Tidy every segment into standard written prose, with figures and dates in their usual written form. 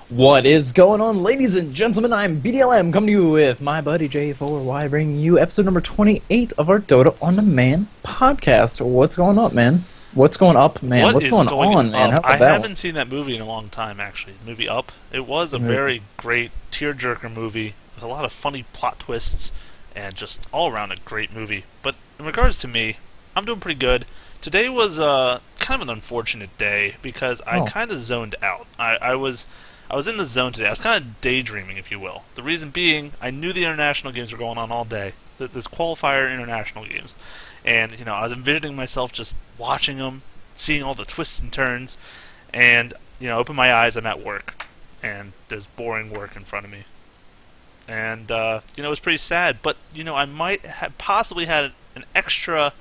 What is going on, ladies and gentlemen? I'm BDLM, coming to you with my buddy J4Y, bringing you episode number 28 of our Dota on Demand podcast. What's going up, man? What's going up, man? What's going on, man? How about I that haven't seen that movie in a long time, actually. The movie Up. It was a very great tearjerker movie with a lot of funny plot twists and just all around a great movie. But in regards to me, I'm doing pretty good. Today was kind of an unfortunate day because I kind of zoned out. I was in the zone today. I was kind of daydreaming, if you will. The reason being, I knew the international games were going on all day. There's qualifier international games. And, you know, I was envisioning myself just watching them, seeing all the twists and turns, and, you know, open my eyes, I'm at work. And there's boring work in front of me. And, you know, it was pretty sad. But, you know, I might have possibly had an extra,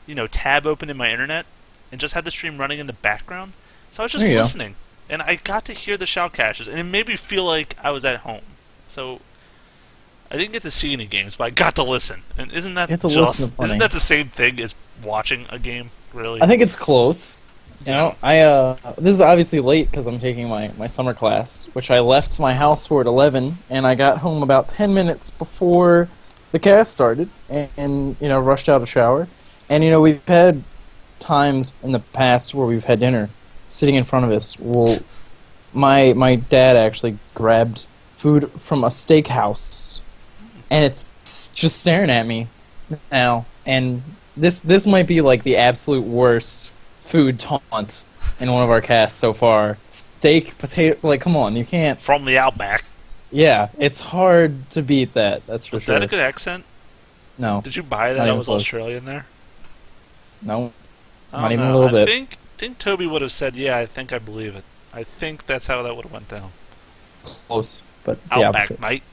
you know, tab open in my internet and just had the stream running in the background. So I was just listening. And I got to hear the shoutcaches, and it made me feel like I was at home. So I didn't get to see any games, but I got to listen. And isn't that isn't that the same thing as watching a game, really? I think it's close. You know, this is obviously late because I'm taking my summer class, which I left my house for at 11, and I got home about 10 minutes before the cast started, and you know, rushed out a shower. And you know, we've had times in the past where we've had dinner sitting in front of us. Well, my dad actually grabbed food from a steakhouse, and it's just staring at me now. And this might be like the absolute worst food taunt in one of our casts so far. Steak, potato, like come on, you can't. From the Outback. Yeah, it's hard to beat that. That's for sure. Was that a good accent? No. Did you buy that? I was Australian there. No, not even a little bit. I think Toby would have said, yeah, I think I believe it. I think that's how that would have went down. Close, but the Outback, opposite. mate.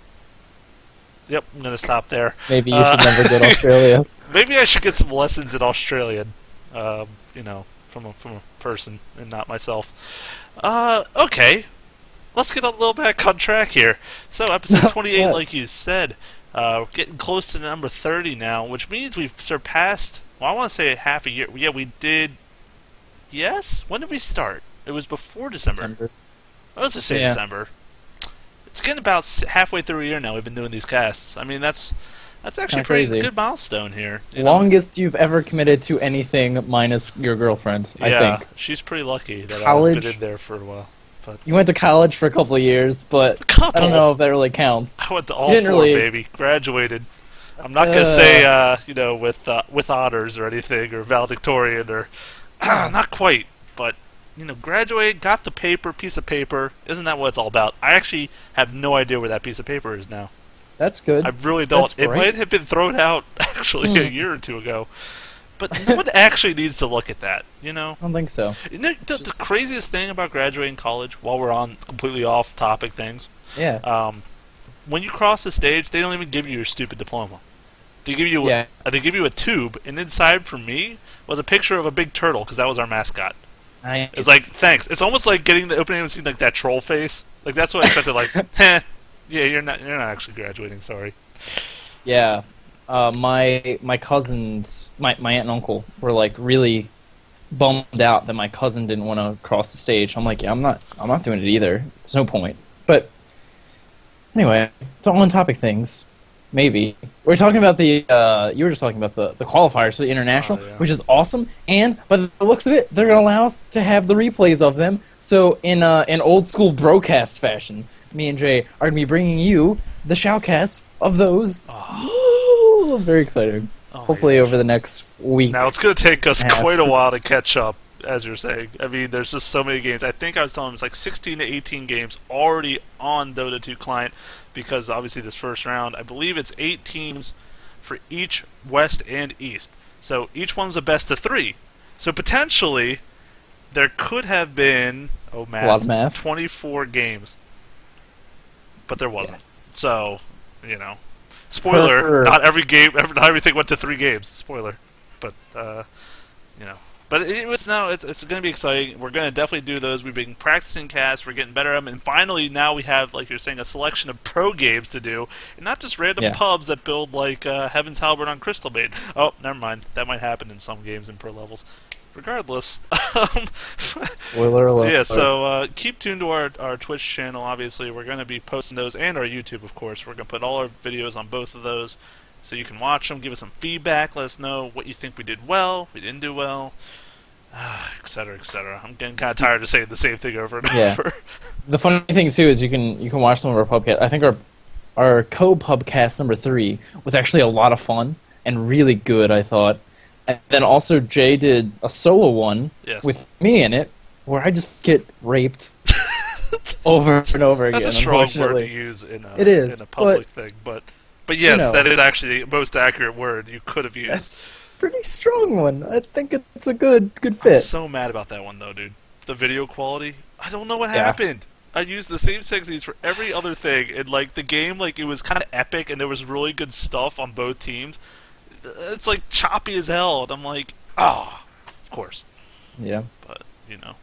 Yep, I'm going to stop there. Maybe you should never go to Australia. Maybe I should get some lessons in Australian, you know, from a person and not myself. Okay, let's get a little back on track here. So, episode 28, like you said, we're getting close to number 30 now, which means we've surpassed, well, I want to say half a year. Yeah, we did. Yes? When did we start? It was before December. I was going to say December. It's getting about halfway through a year now we've been doing these casts. I mean, that's actually a pretty good milestone here. Longest you've ever committed to anything minus your girlfriend, I think. She's pretty lucky that College, I've been in there for a while. But you went to college for a couple of years, but I don't know if that really counts. I went to all four, baby. Graduated. I'm not going to say, you know, with honors or anything, or valedictorian, or... not quite, but, you know, graduated, got the piece of paper. Isn't that what it's all about? I actually have no idea where that piece of paper is now. That's good. I really don't. It might have been thrown out, actually, a year or two ago. But no one actually needs to look at that, you know? I don't think so. The craziest thing about graduating college, while we're on completely off-topic things, when you cross the stage, they don't even give you your stupid diploma. They give you a tube, and inside, for me, was a picture of a big turtle, because that was our mascot. Nice. It's like, thanks. It's almost like getting the opening and seeing like that troll face. Like that's what I expected. Like, heh, yeah, you're not actually graduating. Sorry. Yeah, my cousins, my aunt and uncle were like really bummed out that my cousin didn't want to cross the stage. I'm like, yeah, I'm not doing it either. There's no point. But anyway, it's on topic things. Maybe. We're talking about the, you were just talking about the qualifiers for the international, which is awesome, and by the looks of it, they're going to allow us to have the replays of them, so in old school broadcast fashion, me and Jay are going to be bringing you the shoutcasts of those. Ooh, very exciting. Hopefully over the next week. Now, it's going to take us quite a while to catch up, as you're saying. I mean, there's just so many games. I think I was telling him it's like 16 to 18 games already on Dota 2 client, because obviously this first round, I believe it's 8 teams for each West and East. So each one's a best of 3. So potentially, there could have been, a lot of math. 24 games. But there wasn't. Yes. So, you know. Spoiler, not everything went to 3 games. Spoiler. But, you know. But it's going to be exciting. We're going to definitely do those. We've been practicing casts. We're getting better at them. And finally, now we have, like you're saying, a selection of pro games to do. And not just random pubs that build, like, Heaven's Halberd on Crystal Maid. Oh, never mind. That might happen in some games in pro levels. regardless, Spoiler alert. yeah. So keep tuned to our Twitch channel. Obviously, we're going to be posting those, and our YouTube, of course. We're going to put all our videos on both of those, so you can watch them, give us some feedback, let us know what you think we did well, we didn't do well, etc., etc. I'm getting kind of tired of saying the same thing over and over. The funny thing too is you can watch some of our pubcast. I think our co-pubcast number 3 was actually a lot of fun and really good, I thought. And then also Jay did a solo one with me in it, where I just get raped over and over again. That's a strong word to use in a public thing, but yes, that is actually the most accurate word you could have used. That's a pretty strong one. I think it's a good fit. I'm so mad about that one though, dude. The video quality. I don't know what happened. I used the same settings for every other thing, and like the game, like it was kind of epic, and there was really good stuff on both teams. It's like choppy as hell, and I'm like, of course. Yeah. But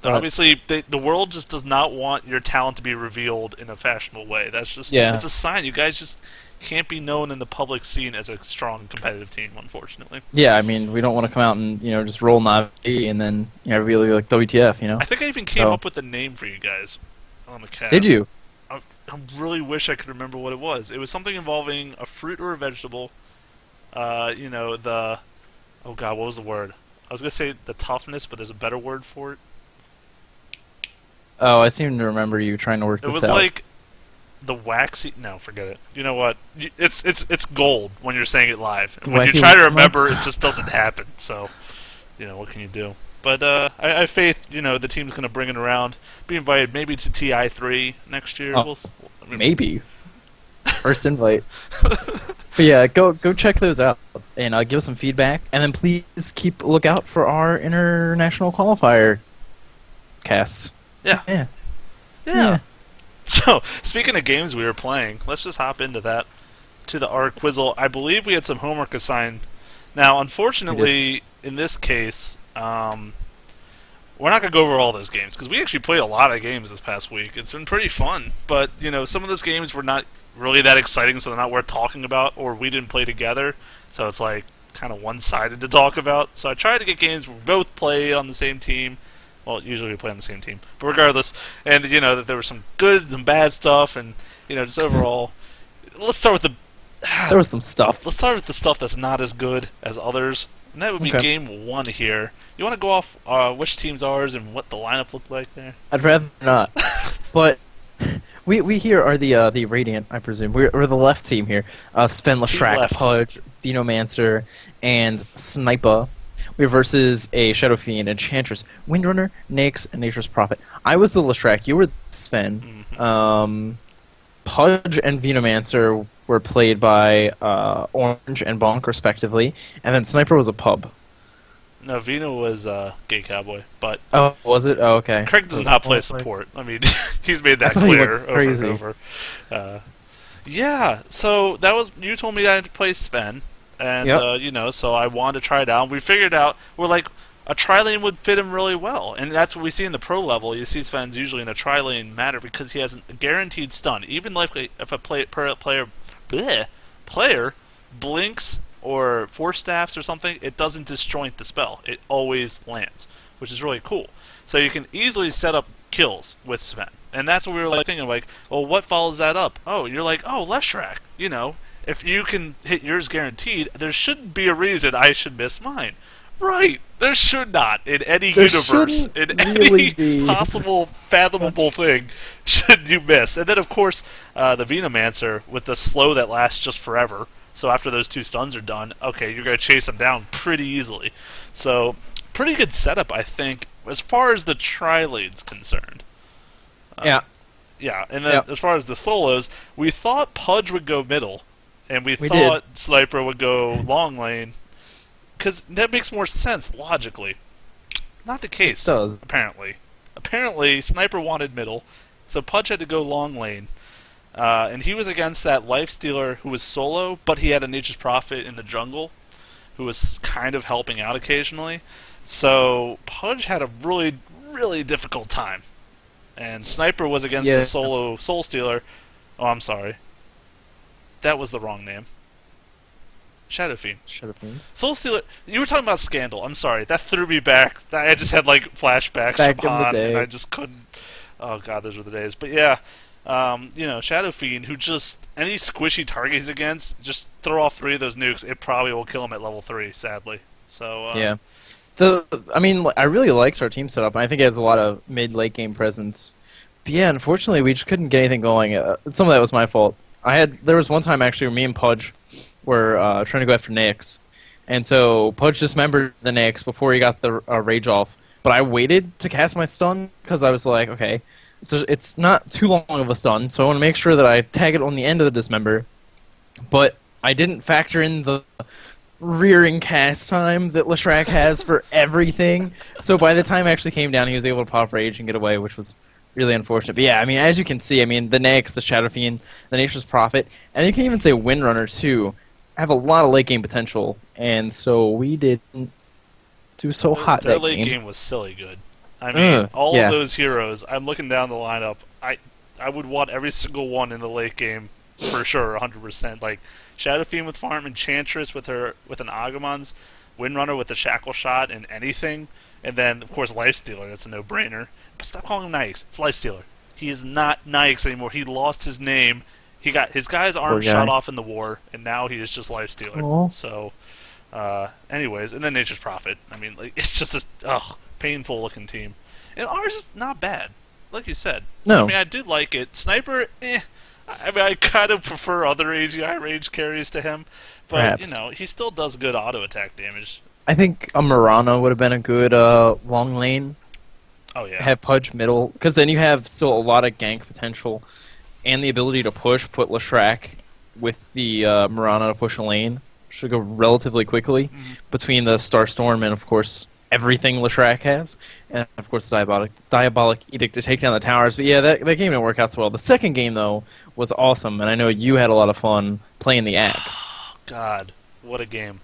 obviously the world just does not want your talent to be revealed in a fashionable way. That's just it's a sign. You guys just can't be known in the public scene as a strong competitive team, unfortunately. Yeah, I mean, we don't want to come out and just roll Navi and then reveal like WTF. I think I even came up with a name for you guys on the cast. Did you? I really wish I could remember what it was. It was something involving a fruit or a vegetable. Oh god, what was the word? I was gonna say the toughness, but there's a better word for it. Oh, I seem to remember you trying to work this out. It was like the waxy. No, forget it. You know what? It's gold when you're saying it live. And when you try to remember, it just doesn't happen. So, what can you do? But I have faith. The team's gonna bring it around. Be invited maybe to TI3 next year. Maybe. First invite. But yeah, go check those out and give us some feedback, and then please keep a lookout for our international qualifier casts. Yeah. So speaking of games we were playing, let's just hop into that. To our quizzle, I believe we had some homework assigned. Now, unfortunately, in this case, we're not going to go over all those games because we actually played a lot of games this past week. It's been pretty fun, but some of those games were not really that exciting, so they're not worth talking about, or we didn't play together, so it's like kind of one-sided to talk about. So I tried to get games where we both play on the same team. Well, usually we play on the same team, but regardless, and that there was some good, some bad stuff, and just overall. Let's start with there was some stuff. Let's start with the stuff that's not as good as others, and that would be game 1 here. You want to go off which team's ours and what the lineup looked like there? I'd rather not, but. We here are the Radiant, I presume. We're the left team here. Sven, Lashrak, Pudge, Venomancer, and Sniper. We're versus a Shadow Fiend, Enchantress, Windrunner, Nyx, and Nature's Prophet. I was the Lashrak. You were Sven. Mm-hmm. Pudge and Venomancer were played by Orange and Bonk, respectively, and then Sniper was a pub. No, Vino was Gay Cowboy, but... Oh, was it? Oh, okay. Craig does not play support. I mean, he's made that clear over and over. Yeah, so that was... You told me I had to play Sven, and, so I wanted to try it out. We figured out, we're like, a tri-lane would fit him really well, and that's what we see in the pro level. You see Sven's usually in a tri-lane matter because he has a guaranteed stun. Even like if a player blinks or force staffs or something, it doesn't disjoint the spell. It always lands, which is really cool. So you can easily set up kills with Sven. And that's what we were like thinking, like, well, what follows that up? Oh, you're like, Leshrac. If you can hit yours guaranteed, there shouldn't be a reason I should miss mine. Right. There should not. In any universe, in any possible fathomable thing, should you miss. And then, of course, the Venomancer with the slow that lasts just forever. So after those 2 stuns are done, okay, you're going to chase them down pretty easily. So, pretty good setup, I think, as far as the tri-lane's concerned. Yeah, and then as far as the solos, we thought Pudge would go middle, and we thought Sniper would go long lane, because that makes more sense, logically. Not the case, apparently. Apparently, Sniper wanted middle, so Pudge had to go long lane. And he was against that Lifestealer who was solo, but he had a Nature's Prophet in the jungle, who was kind of helping out occasionally. So Pudge had a really, really difficult time. And Sniper was against the solo Soul Stealer. Oh, I'm sorry. That was the wrong name. Shadow Fiend. Shadow Fiend. Soul Stealer. You were talking about Scandal. I'm sorry. That threw me back. I just had like flashbacks Back from in the Han, day. and I just couldn't. Oh god, those were the days. But yeah, Shadow Fiend, who just any squishy target he's against, just throw off 3 of those nukes. It probably will kill him at level 3. Sadly. So Yeah. I really liked our team setup. I think it has a lot of mid-late game presence. But yeah, unfortunately, we just couldn't get anything going. Some of that was my fault. There was one time actually where me and Pudge were trying to go after Nyx, and so Pudge dismembered the Nyx before he got the rage off. But I waited to cast my stun because I was like, okay, it's not too long of a stun, so I want to make sure that I tag it on the end of the dismember. But I didn't factor in the rearing cast time that Leshrac has for everything. So by the time it actually came down, he was able to pop rage and get away, which was really unfortunate. But yeah, I mean, as you can see, I mean, the Nyx, the Shadow Fiend, the Nature's Prophet, and you can even say Windrunner too, have a lot of late game potential, and so we didn't do so hot their that late game. game was silly good. I mean, all yeah. of those heroes. I'm looking down the lineup. I would want every single one in the late game for sure, 100%. Like Shadow Fiend with Farm, Enchantress with an Agamons, Windrunner with the Shackle Shot and anything, and then of course Lifestealer. That's a no-brainer. But stop calling him Nyx. It's Lifestealer. He is not Nyx anymore. He lost his name. He got his guy's arm shot off in the war, and now he is just Lifestealer. Aww. So, anyways, and then Nature's Prophet. I mean, like it's just a painful looking team, and ours is not bad, like you said. No. I mean, I did like it. Sniper, I mean, I kind of prefer other AGI range carries to him, but Perhaps. he still does good auto attack damage. I think a Mirana would have been a good long lane. Oh yeah. Have Pudge middle, because then you have still a lot of gank potential, and the ability to push. Put Leshrac with the Mirana to push a lane. Should go relatively quickly between the Starstorm and of course everything Leshrac has, and of course the Diabolic Edict to take down the towers. But yeah, that game didn't work out so well. The second game though was awesome, and I know you had a lot of fun playing the Axe. God, what a game.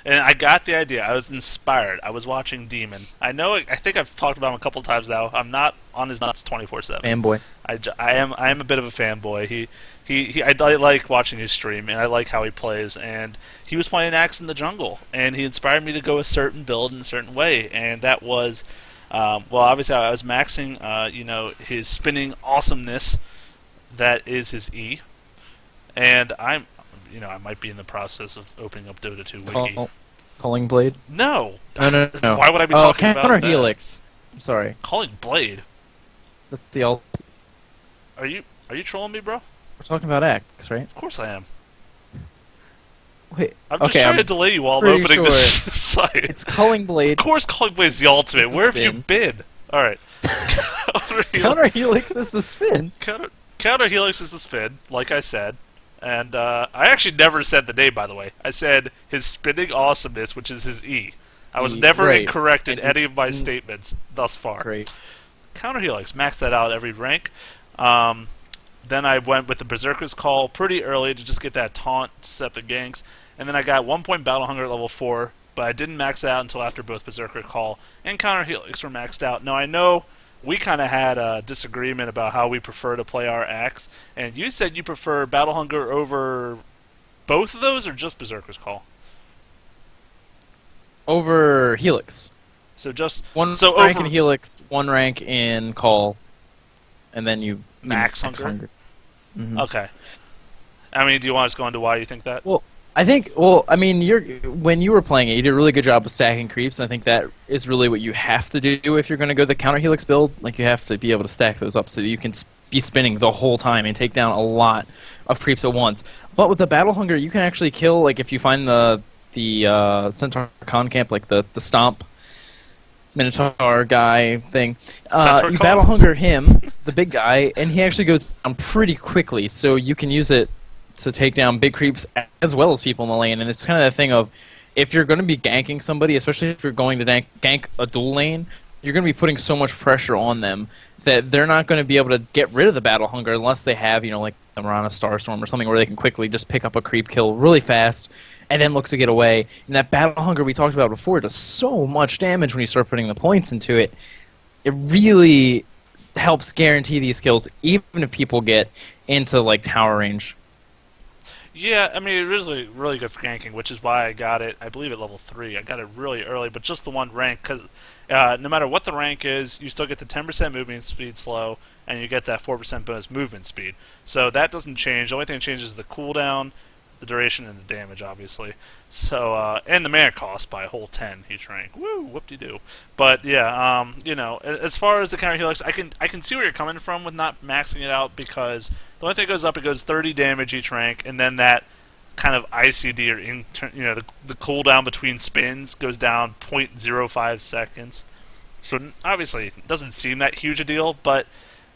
And I got the idea. I was inspired. I was watching Demon. I think I've talked about him a couple times now. I'm not on his nuts 24/7. Fanboy. I am a bit of a fanboy. I like watching his stream, and I like how he plays. And he was playing Axe in the jungle, and he inspired me to go a certain build in a certain way. And that was, obviously I was maxing, his spinning awesomeness. That is his E. And I might be in the process of opening up Dota 2 wiki. Calling Blade? No. No. Why would I be talking about Counter that? Helix. I'm sorry. Calling Blade. That's the ult. Are you trolling me, bro? We're talking about Axe, right? Of course I am. Wait. I'm just okay, trying I'm to delay you while I'm pretty opening sure this site. It's Calling Blade. Of course, Calling Blade is the ultimate. It's the Where have you spin. been? All right. Counter Helix is the spin. Counter Helix is the spin, like I said. And I actually never said the name, by the way. I said his spinning awesomeness, which is his E. I was never Great. incorrect in And any of my statements thus far. Great. Counter Helix, max that out every rank. Then I went with the Berserker's Call pretty early to just get that taunt to set the ganks. And then I got 1 point Battle Hunger at level 4, but I didn't max it out until after both Berserker Call and Counter Helix were maxed out. Now I know we kind of had a disagreement about how we prefer to play our Axe, and you said you prefer Battle Hunger over both of those, or just Berserker's Call? Over Helix. So just One so rank over in Helix, 1 rank in Call, and then you Max Hunger? Mm-hmm. Okay. I mean, do you want us to go into why you think that? Well, when you were playing it, you did a really good job of stacking creeps, and I think that is really what you have to do if you're going to go the Counter Helix build. Like, you have to be able to stack those up so that you can be spinning the whole time and take down a lot of creeps at once. But with the Battle Hunger, you can actually kill, like, if you find the Centaur Con Camp, like the Stomp Minotaur guy thing, you Battle Hunger him, the big guy, and he actually goes down pretty quickly, so you can use it to take down big creeps as well as people in the lane. And it's kind of that thing of, if you're going to be ganking somebody, especially if you're going to gank a dual lane, you're going to be putting so much pressure on them that they're not going to be able to get rid of the Battle Hunger unless they have, like the Mirana Starstorm or something where they can quickly just pick up a creep kill really fast and then look to get away. And that Battle Hunger we talked about before does so much damage when you start putting the points into it. It really helps guarantee these kills, even if people get into, like, tower range. Yeah, I mean, it was really good for ganking, which is why I got it, I believe, at level 3. I got it really early, but just the one rank, because no matter what the rank is, you still get the 10% movement speed slow, and you get that 4% bonus movement speed. So that doesn't change. The only thing that changes is the cooldown, the duration, and the damage, obviously. So, and the mana cost by a whole 10 each rank. Woo, whoop-de-doo. But, yeah, you know, as far as the counter helix, I can see where you're coming from with not maxing it out, because the only thing that goes up, it goes 30 damage each rank, and then that kind of ICD, or you know, the cooldown between spins goes down 0.05 seconds. So, obviously, it doesn't seem that huge a deal, but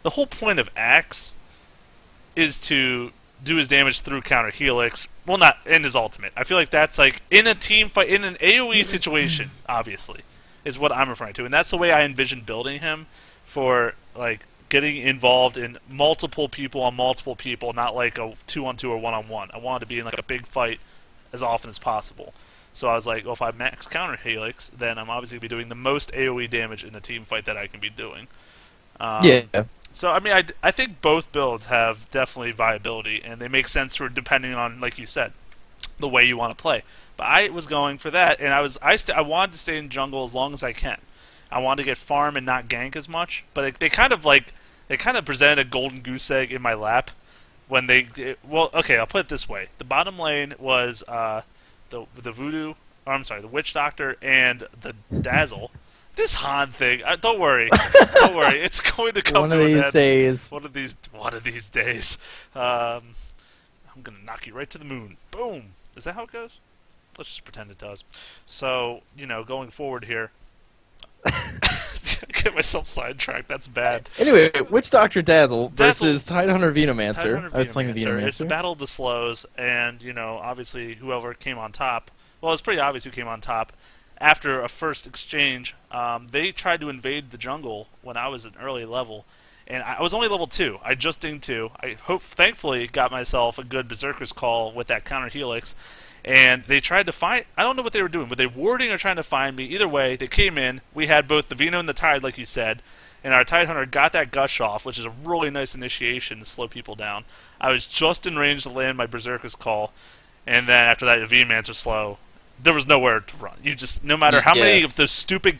the whole point of Axe is to do his damage through counter helix. Well, not in his ultimate. I feel like that's like in a team fight, in an AoE situation, obviously, is what I'm referring to. And that's the way I envision building him for, like, getting involved in multiple people on multiple people, not like a 2-on-2 or 1-on-1. I wanted to be in like a big fight as often as possible. So I was like, well, if I max counter helix, then I'm obviously going to be doing the most AoE damage in a team fight that I can be doing. Yeah. So, I mean, I think both builds have definitely viability, and they make sense for depending on, like you said, the way you want to play. But I was going for that, and I wanted to stay in jungle as long as I can. I wanted to get farm and not gank as much, but they kind of presented a golden goose egg in my lap when well, okay, I'll put it this way: the bottom lane was the voodoo, or I'm sorry, the witch doctor and the dazzle. This Han thing, don't worry, don't worry. It's going to come One to of an these end. days. One of these days. I'm gonna knock you right to the moon. Boom. Is that how it goes? Let's just pretend it does. So, you know, going forward here, get myself sidetracked. That's bad. Anyway, Witch Doctor Dazzle versus Tidehunter Venomancer. I was playing the It's the Venomancer. battle of the slows, and you know, obviously, whoever came on top. Well, it's pretty obvious who came on top. After a first exchange, they tried to invade the jungle when I was an early level, and I was only level 2. I just dinged 2. Thankfully, got myself a good Berserker's Call with that counter helix, and they tried to find. I don't know what they were doing. Were they warding or trying to find me? Either way, they came in. We had both the Veno and the Tide, like you said, and our Tidehunter got that gush off, which is a really nice initiation to slow people down. I was just in range to land my Berserker's Call, and then after that, the Venomancer slow. There was nowhere to run. You just, no matter how many of those stupid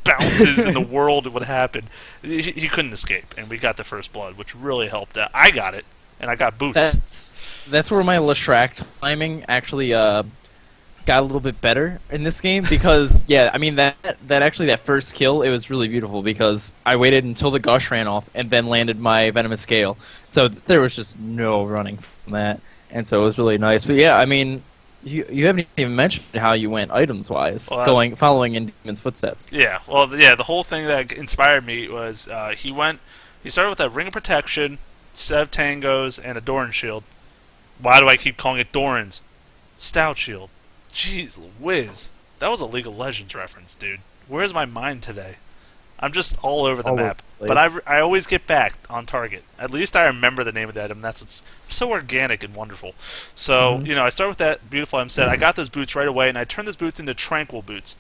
bounces in the world would happen, he couldn't escape, and we got the first blood, which really helped out. I got it, and I got boots. That's where my Leshrac timing actually got a little bit better in this game, because yeah, I mean that first kill, it was really beautiful because I waited until the gush ran off and then landed my venomous scale, so there was just no running from that, and so it was really nice. But yeah, I mean. You haven't even mentioned how you went items-wise, following in Demon's footsteps. Yeah, well, yeah, the whole thing that inspired me was he started with a Ring of Protection, set of Tangos, and a Doran Shield. Why do I keep calling it Doran's? Stout Shield. Jeez Whiz. That was a League of Legends reference, dude. Where's my mind today? I'm just all over the map. But I always get back on target. At least I remember the name of the item. That's what's so organic and wonderful. So, you know, I start with that beautiful item set. I got those boots right away, and I turned those boots into tranquil boots.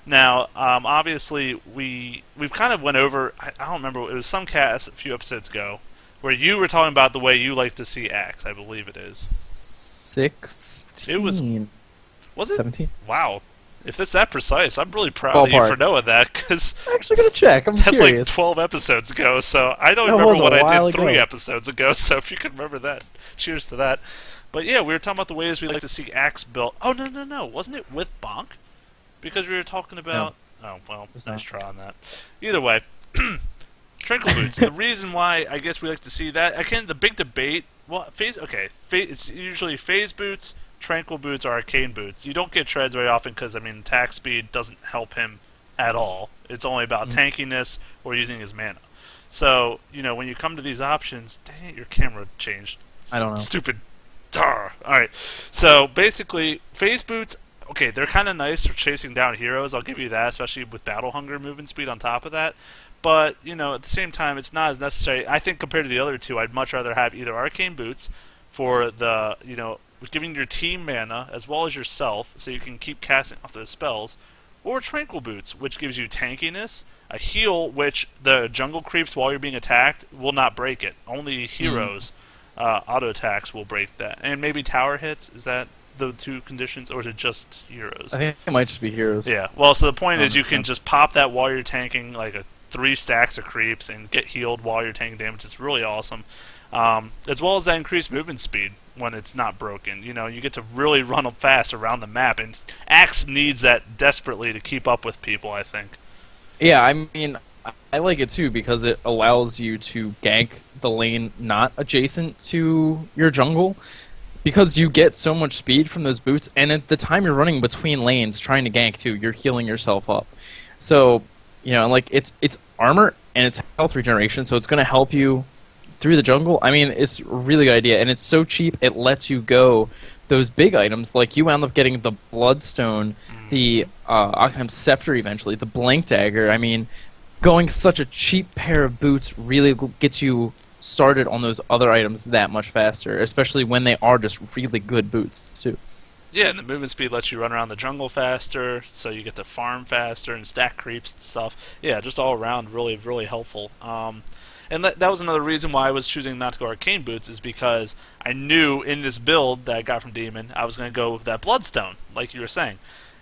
Now, obviously, we've kind of went over, I don't remember, it was some cast a few episodes ago, where you were talking about the way you like to see Axe, I believe it is. 16. It was it? 17. Wow. If it's that precise, I'm really proud of you for knowing that, because I'm actually gonna check. I'm that's curious. like 12 episodes ago, so I don't remember what I did 3 ago. episodes ago, so if you can remember that, cheers to that. But yeah, we were talking about the ways we like to see Axe built. Oh, no, wasn't it with Bonk? Because we were talking about... No. Oh, well, nice try on that. Either way, Trinkle Boots, the reason why I guess we like to see that, again, the big debate, well, it's usually phase boots, tranquil boots, or arcane boots. You don't get treads very often because, I mean, attack speed doesn't help him at all. It's only about tankiness or using his mana. So, you know, when you come to these options, dang it, your camera changed. I don't know. Stupid. Alright, so basically, phase boots, okay, they're kind of nice for chasing down heroes, I'll give you that, especially with battle hunger movement speed on top of that. But, you know, at the same time, it's not as necessary. I think compared to the other two, I'd much rather have either arcane boots for the, you know, giving your team mana as well as yourself so you can keep casting off those spells, or tranquil boots, which gives you tankiness, a heal which the jungle creeps while you're being attacked will not break it. Only heroes auto attacks will break that, and maybe tower hits. Is that the two conditions, or is it just heroes? I think it might just be heroes. Yeah. Well, so the point is, you can So. just pop that while you're tanking like a 3 stacks of creeps and get healed while you're taking damage. It's really awesome. As well as that increased movement speed when it's not broken. You get to really run fast around the map, and Axe needs that desperately to keep up with people, I think. Yeah, I mean, I like it too because it allows you to gank the lane not adjacent to your jungle, because you get so much speed from those boots, and at the time you're running between lanes trying to gank too, you're healing yourself up. So, like it's armor and it's health regeneration, so it's going to help you through the jungle. I mean, it's a really good idea, and it's so cheap it lets you go those big items. Like you wound up getting the Bloodstone, the Occam's Scepter eventually, the Blank Dagger. I mean, going such a cheap pair of boots really gets you started on those other items that much faster, especially when they are just really good boots too. Yeah, and the movement speed lets you run around the jungle faster, so you get to farm faster and stack creeps and stuff. Yeah, just all around really, really helpful. And that was another reason why I was choosing not to go Arcane Boots, is because I knew in this build that I got from Demon, I was going to go with that Bloodstone, like you were saying.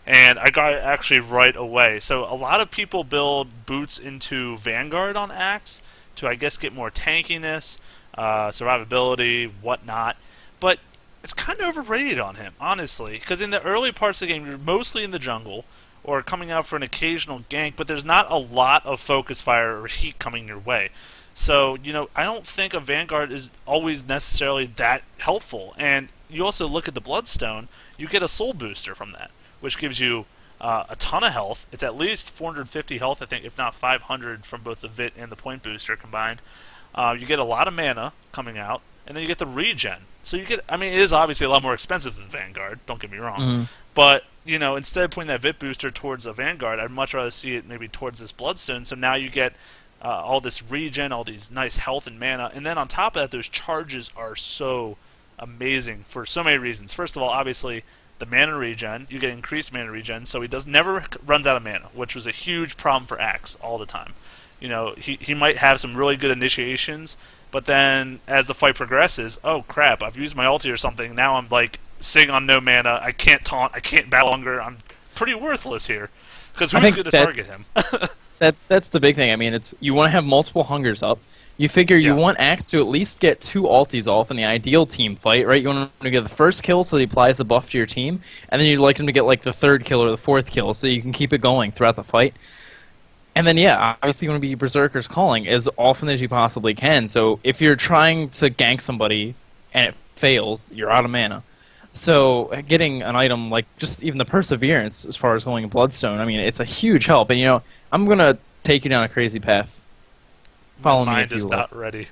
And I got it actually right away. So a lot of people build boots into Vanguard on Axe to, I guess, get more tankiness, survivability, whatnot. But it's kind of overrated on him, honestly, because in the early parts of the game, you're mostly in the jungle or coming out for an occasional gank, but there's not a lot of focus fire or heat coming your way. So, I don't think a Vanguard is always necessarily that helpful. And you also look at the Bloodstone, you get a soul booster from that, which gives you a ton of health. It's at least 450 health, I think, if not 500 from both the Vit and the Point Booster combined. You get a lot of mana coming out, and then you get the regen. So you get, I mean, it is obviously a lot more expensive than Vanguard, don't get me wrong. Mm-hmm. But, instead of putting that Vit booster towards a Vanguard, I'd much rather see it maybe towards this Bloodstone. So now you get all this regen, all these nice health and mana, and then on top of that, those charges are so amazing for so many reasons. First of all, obviously, the mana regen, you get increased mana regen, so he never runs out of mana, which was a huge problem for Axe all the time. He might have some really good initiations, but then as the fight progresses, oh crap, I've used my ulti or something, now I'm like sitting on no mana, I can't taunt, I can't battle longer, I'm pretty worthless here. Because who's going to target him? That's the big thing. I mean, it's you want to have multiple hungers up. You figure you want Axe to at least get 2 ultis off in the ideal team fight, right? You want him to get the first kill so that he applies the buff to your team, and then you'd like him to get like the 3rd kill or the 4th kill so you can keep it going throughout the fight. And then, yeah, obviously you want to be Berserker's Calling as often as you possibly can. So if you're trying to gank somebody and it fails, you're out of mana. So getting an item like just even the Perseverance as far as going Bloodstone, I mean, it's a huge help. And, I'm going to take you down a crazy path. Follow me if you will. My mind is not ready.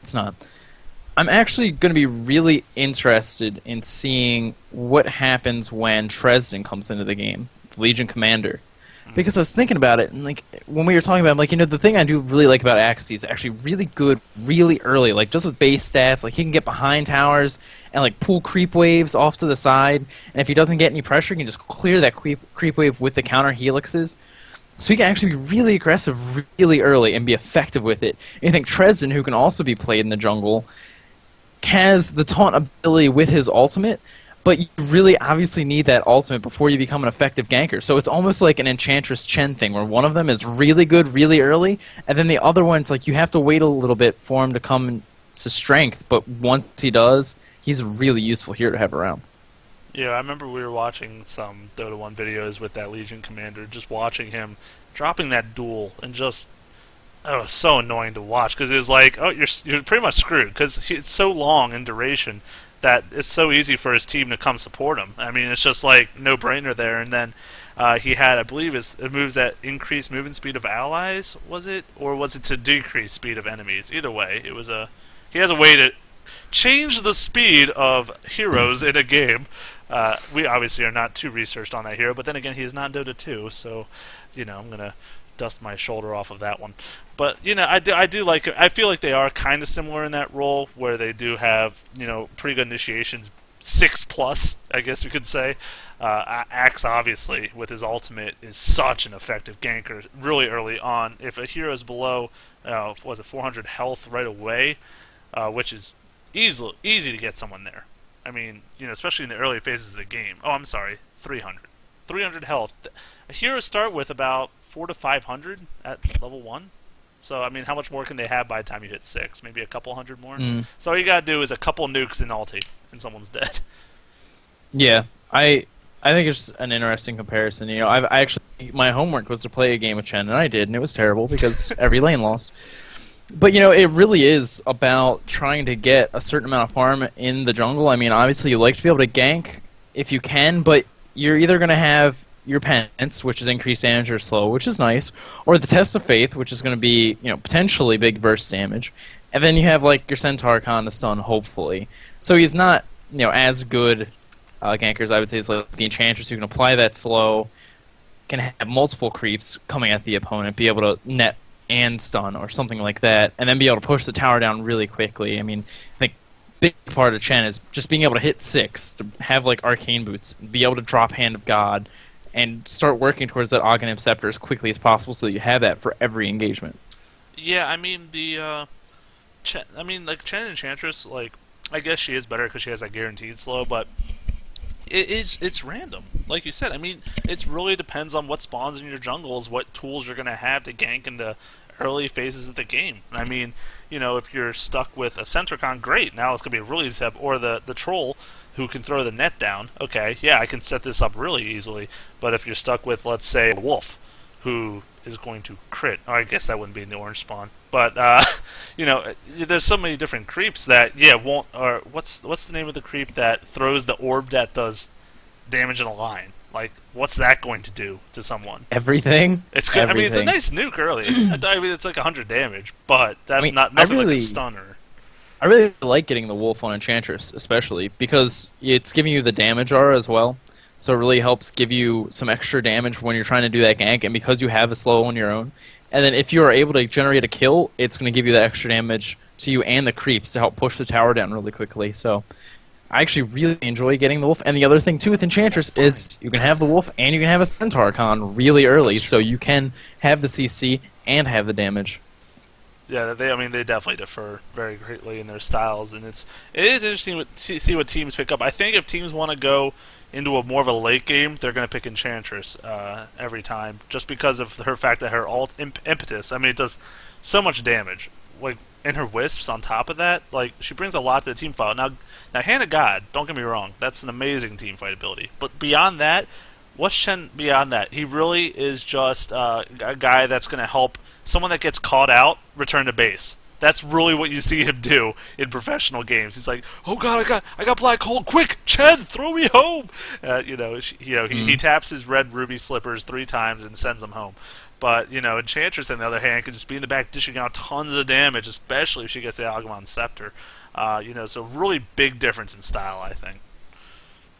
It's not. I'm actually going to be really interested in seeing what happens when Tresden comes into the game, the Legion Commander. Because I was thinking about it, and like when we were talking about it, the thing I do really like about Axe is actually really good really early, like just with base stats, like he can get behind towers and like pull creep waves off to the side, and if he doesn't get any pressure, he can just clear that creep wave with the counter helixes. So he can actually be really aggressive really early and be effective with it. And you think Tresden, who can also be played in the jungle, has the taunt ability with his ultimate, but you really obviously need that ultimate before you become an effective ganker. So it's almost like an Enchantress Chen thing, where one of them is really good really early, and then the other one, it's like you have to wait a little bit for him to come to strength, but once he does, he's a really useful hero to have around. Yeah, I remember we were watching some Dota 1 videos with that Legion Commander, just watching him dropping that duel, and just, oh, so annoying to watch, because it was like, oh, you're pretty much screwed, because it's so long in duration that it's so easy for his team to come support him. I mean, it's just like no-brainer there. And then he had, I believe, it moves that increased movement speed of allies, was it? Or was it to decrease speed of enemies? Either way, he has a way to change the speed of heroes in a game. We obviously are not too researched on that hero, but then again, he's not Dota 2, so, I'm going to dust my shoulder off of that one. But I do like it. I feel like they are kind of similar in that role, where they do have pretty good initiations, 6+, I guess we could say. Axe obviously with his ultimate is such an effective ganker really early on. If a hero is below was it 400 health right away, which is easy to get someone there. I mean, especially in the early phases of the game. Oh, I'm sorry, 300. 300 health. Heroes start with about 400 to 500 at level 1. So, I mean, how much more can they have by the time you hit 6? Maybe a couple hundred more? So all you gotta do is a couple nukes in ulti, and someone's dead. Yeah, I think it's an interesting comparison. I actually, my homework was to play a game with Chen, and I did, and it was terrible because every lane lost. But, it really is about trying to get a certain amount of farm in the jungle. I mean, obviously you like to be able to gank if you can, but you're either going to have your Penance, which is increased damage or slow, which is nice, or the Test of Faith, which is going to be, potentially big burst damage. And then you have, like, your Centaur Khan to stun, hopefully. So he's not, as good gankers, I would say, as like the Enchantress, who can apply that slow, can have multiple creeps coming at the opponent, be able to net and stun or something like that, and then be able to push the tower down really quickly. I mean, I think big part of Chen is just being able to hit 6, to have like Arcane Boots, be able to drop Hand of God, and start working towards that Aghanim Scepter as quickly as possible so that you have that for every engagement. Yeah, I mean, Chen Enchantress, like, I guess she is better because she has that guaranteed slow, but it's random. Like you said, I mean, it really depends on what spawns in your jungles, what tools you're going to have to gank in the early phases of the game. I mean, if you're stuck with a Centricon, great. Now it's going to be really easy. Or the Troll, who can throw the net down. Okay, yeah, I can set this up really easily. But if you're stuck with, let's say, a Wolf, who is going to crit. Oh, I guess that wouldn't be in the orange spawn. But, there's so many different creeps that, won't... Or what's the name of the creep that throws the orb that does damage in a line? Like, what's that going to do to someone? Everything? It's good. Everything. I mean, it's a nice nuke early. I mean, it's like 100 damage, but that's nothing like a stunner. I really like getting the Wolf on Enchantress, especially, because it's giving you the damage aura as well. So it really helps give you some extra damage when you're trying to do that gank, and because you have a slow on your own. And then if you are able to generate a kill, it's going to give you that extra damage to you and the creeps to help push the tower down really quickly. So I actually really enjoy getting the Wolf. And the other thing, too, with Enchantress is you can have the Wolf and you can have a Centaur Con really early, so you can have the CC and have the damage. Yeah, they definitely differ very greatly in their styles, and it is interesting to see what teams pick up. I think if teams want to go into more of a late game, they're going to pick Enchantress every time, just because of her fact that her ult impetus. I mean, it does so much damage. Like, and her wisps on top of that, like, she brings a lot to the team fight. Now, Hand of God, don't get me wrong, that's an amazing team fight ability. But beyond that, what's Chen beyond that? He really is just a guy that's going to help someone that gets caught out return to base. That's really what you see him do in professional games. He's like, "Oh God, I got black hole! Quick, Chen, throw me home!" He taps his red ruby slippers 3 times and sends them home. But Enchantress, on the other hand, can just be in the back dishing out tons of damage, especially if she gets the Aghanim Scepter. So really big difference in style, I think.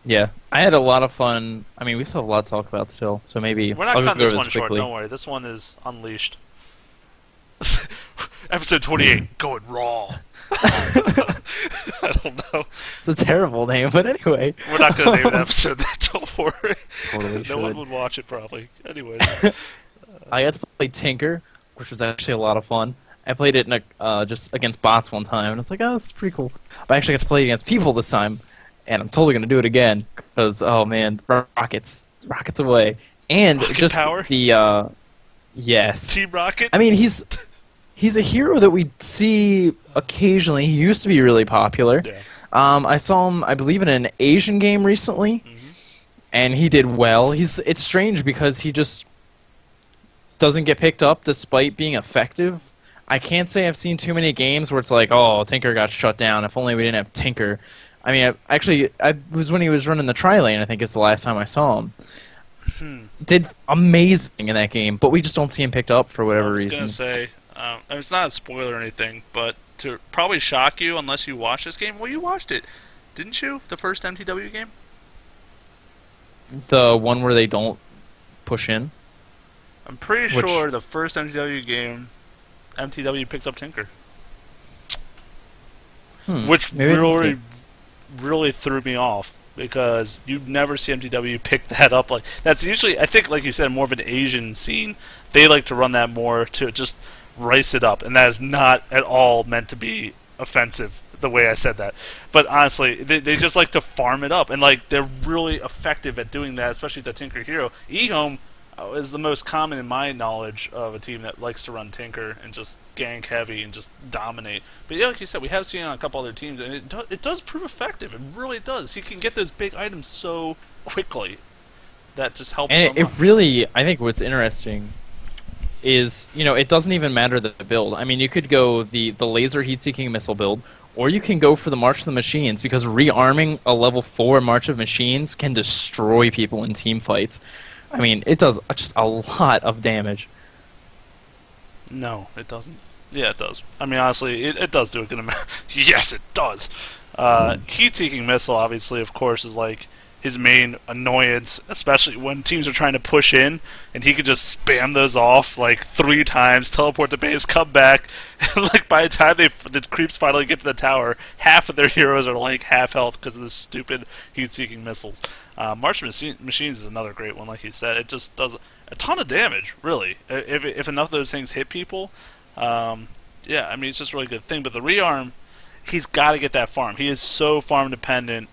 Yeah, I had a lot of fun. I mean, we still have a lot to talk about still, so maybe we're not I'll cutting go this over one short. quickly. Don't worry, this one is unleashed. Episode 28, going raw. I don't know. It's a terrible name, but anyway. We're not going to name an episode that, don't worry. Totally No one would watch it, probably. Anyways. I got to play Tinker, which was actually a lot of fun. I played it in just against bots one time, and I was like, oh, this is pretty cool. But I actually got to play it against people this time, and I'm totally going to do it again, because, oh man, rockets away. And Rocket just power? the, yes. Team Rocket? I mean, he's a hero that we see occasionally. He used to be really popular. Yeah. I saw him, I believe, in an Asian game recently, and he did well. It's strange because he just doesn't get picked up despite being effective. I can't say I've seen too many games where it's like, oh, Tinker got shut down. If only we didn't have Tinker. I mean, I was when he was running the tri-lane, I think is the last time I saw him. Did amazing in that game, but we just don't see him picked up for whatever reason. I was going to say, it's not a spoiler or anything, but to probably shock you unless you watched this game, well, you watched it, didn't you? The first MTW game? The one where they don't push in? I'm pretty sure the first MTW game, MTW picked up Tinker. Which really threw me off, because you never see MTW pick that up. Like, that's usually, I think, like you said, more of an Asian scene. They like to run that more to just rice it up, and that is not at all meant to be offensive the way I said that. But honestly, they just like to farm it up, and like they're really effective at doing that, especially the Tinker Hero. eHome is the most common in my knowledge of a team that likes to run Tinker and just gank heavy and just dominate. But yeah, like you said, we have seen it on a couple other teams, and it does prove effective. It really does. He can get those big items so quickly. That just helps. And it really, I think what's interesting is, it doesn't even matter the build. I mean, you could go the laser heat-seeking missile build, or you can go for the March of the Machines, because rearming a level 4 March of Machines can destroy people in team fights. I mean, it does just a lot of damage. No, it doesn't. Yeah, it does. I mean, honestly, it does do a good amount. Yes, it does. Heat-seeking missile, obviously, of course, is like his main annoyance, especially when teams are trying to push in, and he could just spam those off like 3 times, teleport to base, come back, and like by the time the creeps finally get to the tower, half of their heroes are like half health because of the stupid heat-seeking missiles. March Machines is another great one, like you said. It just does a ton of damage, really. If enough of those things hit people, yeah, I mean, it's just a really good thing. But the rearm, he's got to get that farm. He is so farm dependent.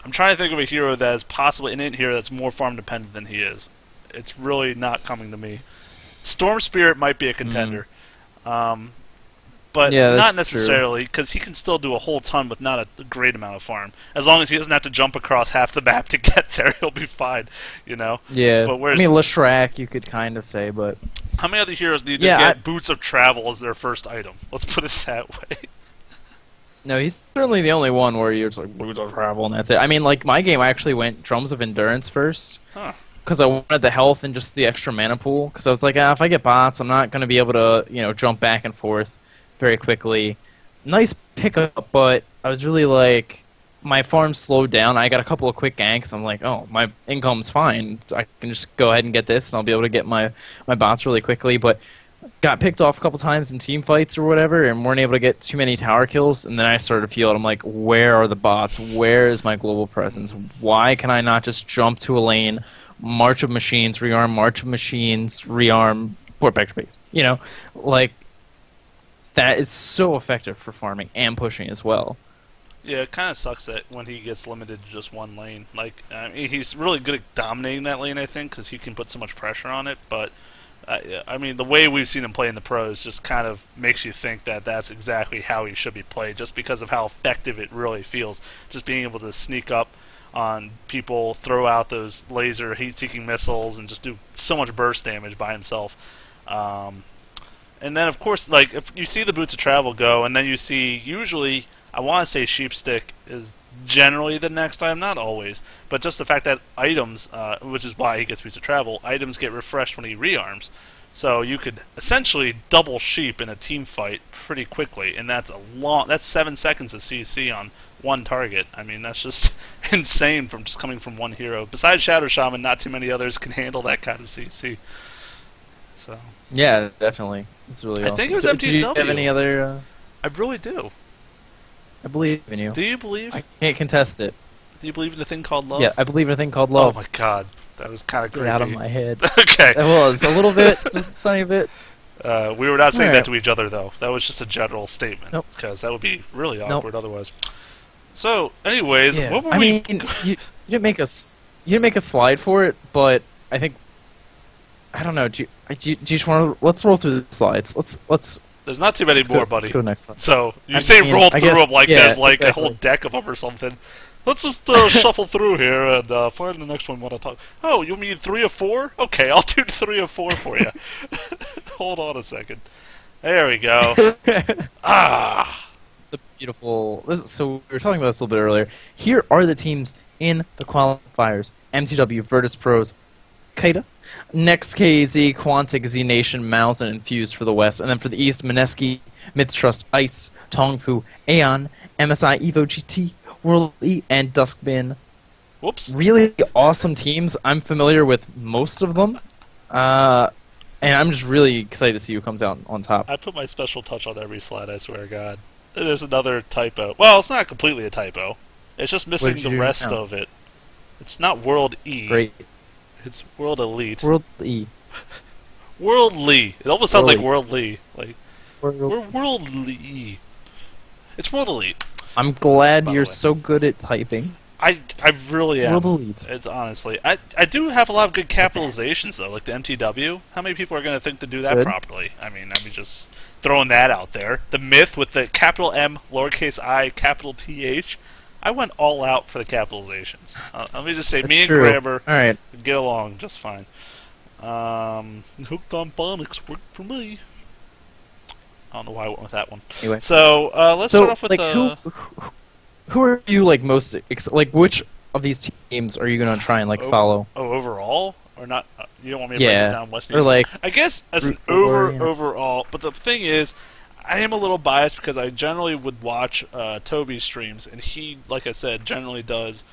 I'm trying to think of a hero that is possibly an int hero that's more farm dependent than he is. It's really not coming to me. Storm Spirit might be a contender, but yeah, not necessarily, because he can still do a whole ton with not a great amount of farm. As long as he doesn't have to jump across half the map to get there, he'll be fine. Yeah. But I mean, Leshrac, you could kind of say, but how many other heroes need to get Boots of Travel as their first item? Let's put it that way. No, he's certainly the only one where you're just like, Boots of Travel, and that's it. I mean, like, my game, I actually went Drums of Endurance first. Huh. Because I wanted the health and just the extra mana pool. Because I was like, if I get bots, I'm not going to be able to, jump back and forth very quickly. Nice pickup, but I was really like, my farm slowed down. I got a couple of quick ganks. I'm like, oh, my income's fine. So I can just go ahead and get this, and I'll be able to get my bots really quickly. But got picked off a couple times in team fights or whatever, and weren't able to get too many tower kills. And then I started to feel it. I'm like, where are the bots? Where is my global presence? Why can I not just jump to a lane, March of Machines, rearm, March of Machines, rearm, port back to base? Like, that is so effective for farming and pushing as well. Yeah, it kind of sucks that when he gets limited to just one lane. Like, I mean, he's really good at dominating that lane, I think, because he can put so much pressure on it. But I mean, the way we've seen him play in the pros just kind of makes you think that that's exactly how he should be played, just because of how effective it really feels. Just being able to sneak up on people, throw out those laser heat-seeking missiles, and just do so much burst damage by himself. And then, of course, like, if you see the Boots of Travel go, and then you see, usually, I want to say Sheepstick is generally the next item, not always, but just the fact that items, which is why he gets Boots of Travel, items get refreshed when he rearms. So you could essentially double sheep in a team fight pretty quickly, and that's that's 7 seconds of CC on one target. I mean, that's just insane from just coming from one hero. Besides Shadow Shaman, not too many others can handle that kind of CC. So yeah, definitely. It's really awesome. I think it was MTW. Do you have any other... I really do. I believe in you. Do you believe? I can't contest it. Do you believe in a thing called love? Yeah, I believe in a thing called love. Oh my god. That was kind of creepy. Get out of my head. Okay. It was. A little bit. Just a tiny bit. We were not saying that to each other, though. That was just a general statement. Nope. Because that would be really awkward otherwise. So, anyways, yeah. what were I we... mean, you didn't make a slide for it, but I think... I don't know. Do you just want to... Let's roll through the slides. Let's There's not too many more, buddy. Let's go next slide. So, you say roll through them like there's like exactly. a whole deck of them or something. Let's just shuffle through here and find the next one when I talk. Oh, you mean 3 or 4? Okay, I'll do 3 or 4 for you. Hold on a second. There we go. The beautiful... So, we were talking about this a little bit earlier. Here are the teams in the qualifiers. MTW, Virtus Pros, Kaida. Next, KZ, Quantic, Z Nation, Mouse, and Infused for the West. And then for the East, Mineski, Mythtrust, Ice, Tongfu, Aeon, MSI, Evo GT, World E, and Duskbin. Whoops. Really awesome teams. I'm familiar with most of them. And I'm just really excited to see who comes out on top. I put my special touch on every slide, I swear to God. There's another typo. Well, it's not completely a typo. It's just missing the rest of it. It's not World E. Great. It's World Elite. World E. Worldly. It almost sounds like Worldly. Like, we're Worldly. It's World Elite, I'm glad by the you're way. so good at typing. I really am. World Elite. It's honestly, I do have a lot of good capitalizations though, like the MTW. How many people are going to think to do that Good. properly? I mean, just throwing that out there. The myth with the capital M, lowercase I, capital TH. I went all out for the capitalizations. Let me just say, That's me and true. Grabber All right. get along just fine. Hooked on phonics worked for me. I don't know why I went with that one. Anyway, So let's so start off with like the. who are you like most like which of these teams are you gonna try and like follow? Oh, overall or not? You don't want me to break Yeah. it down West Or East? like I guess as an root for, overall. But the thing is, I am a little biased because I generally would watch Toby's streams, and he, like I said, generally does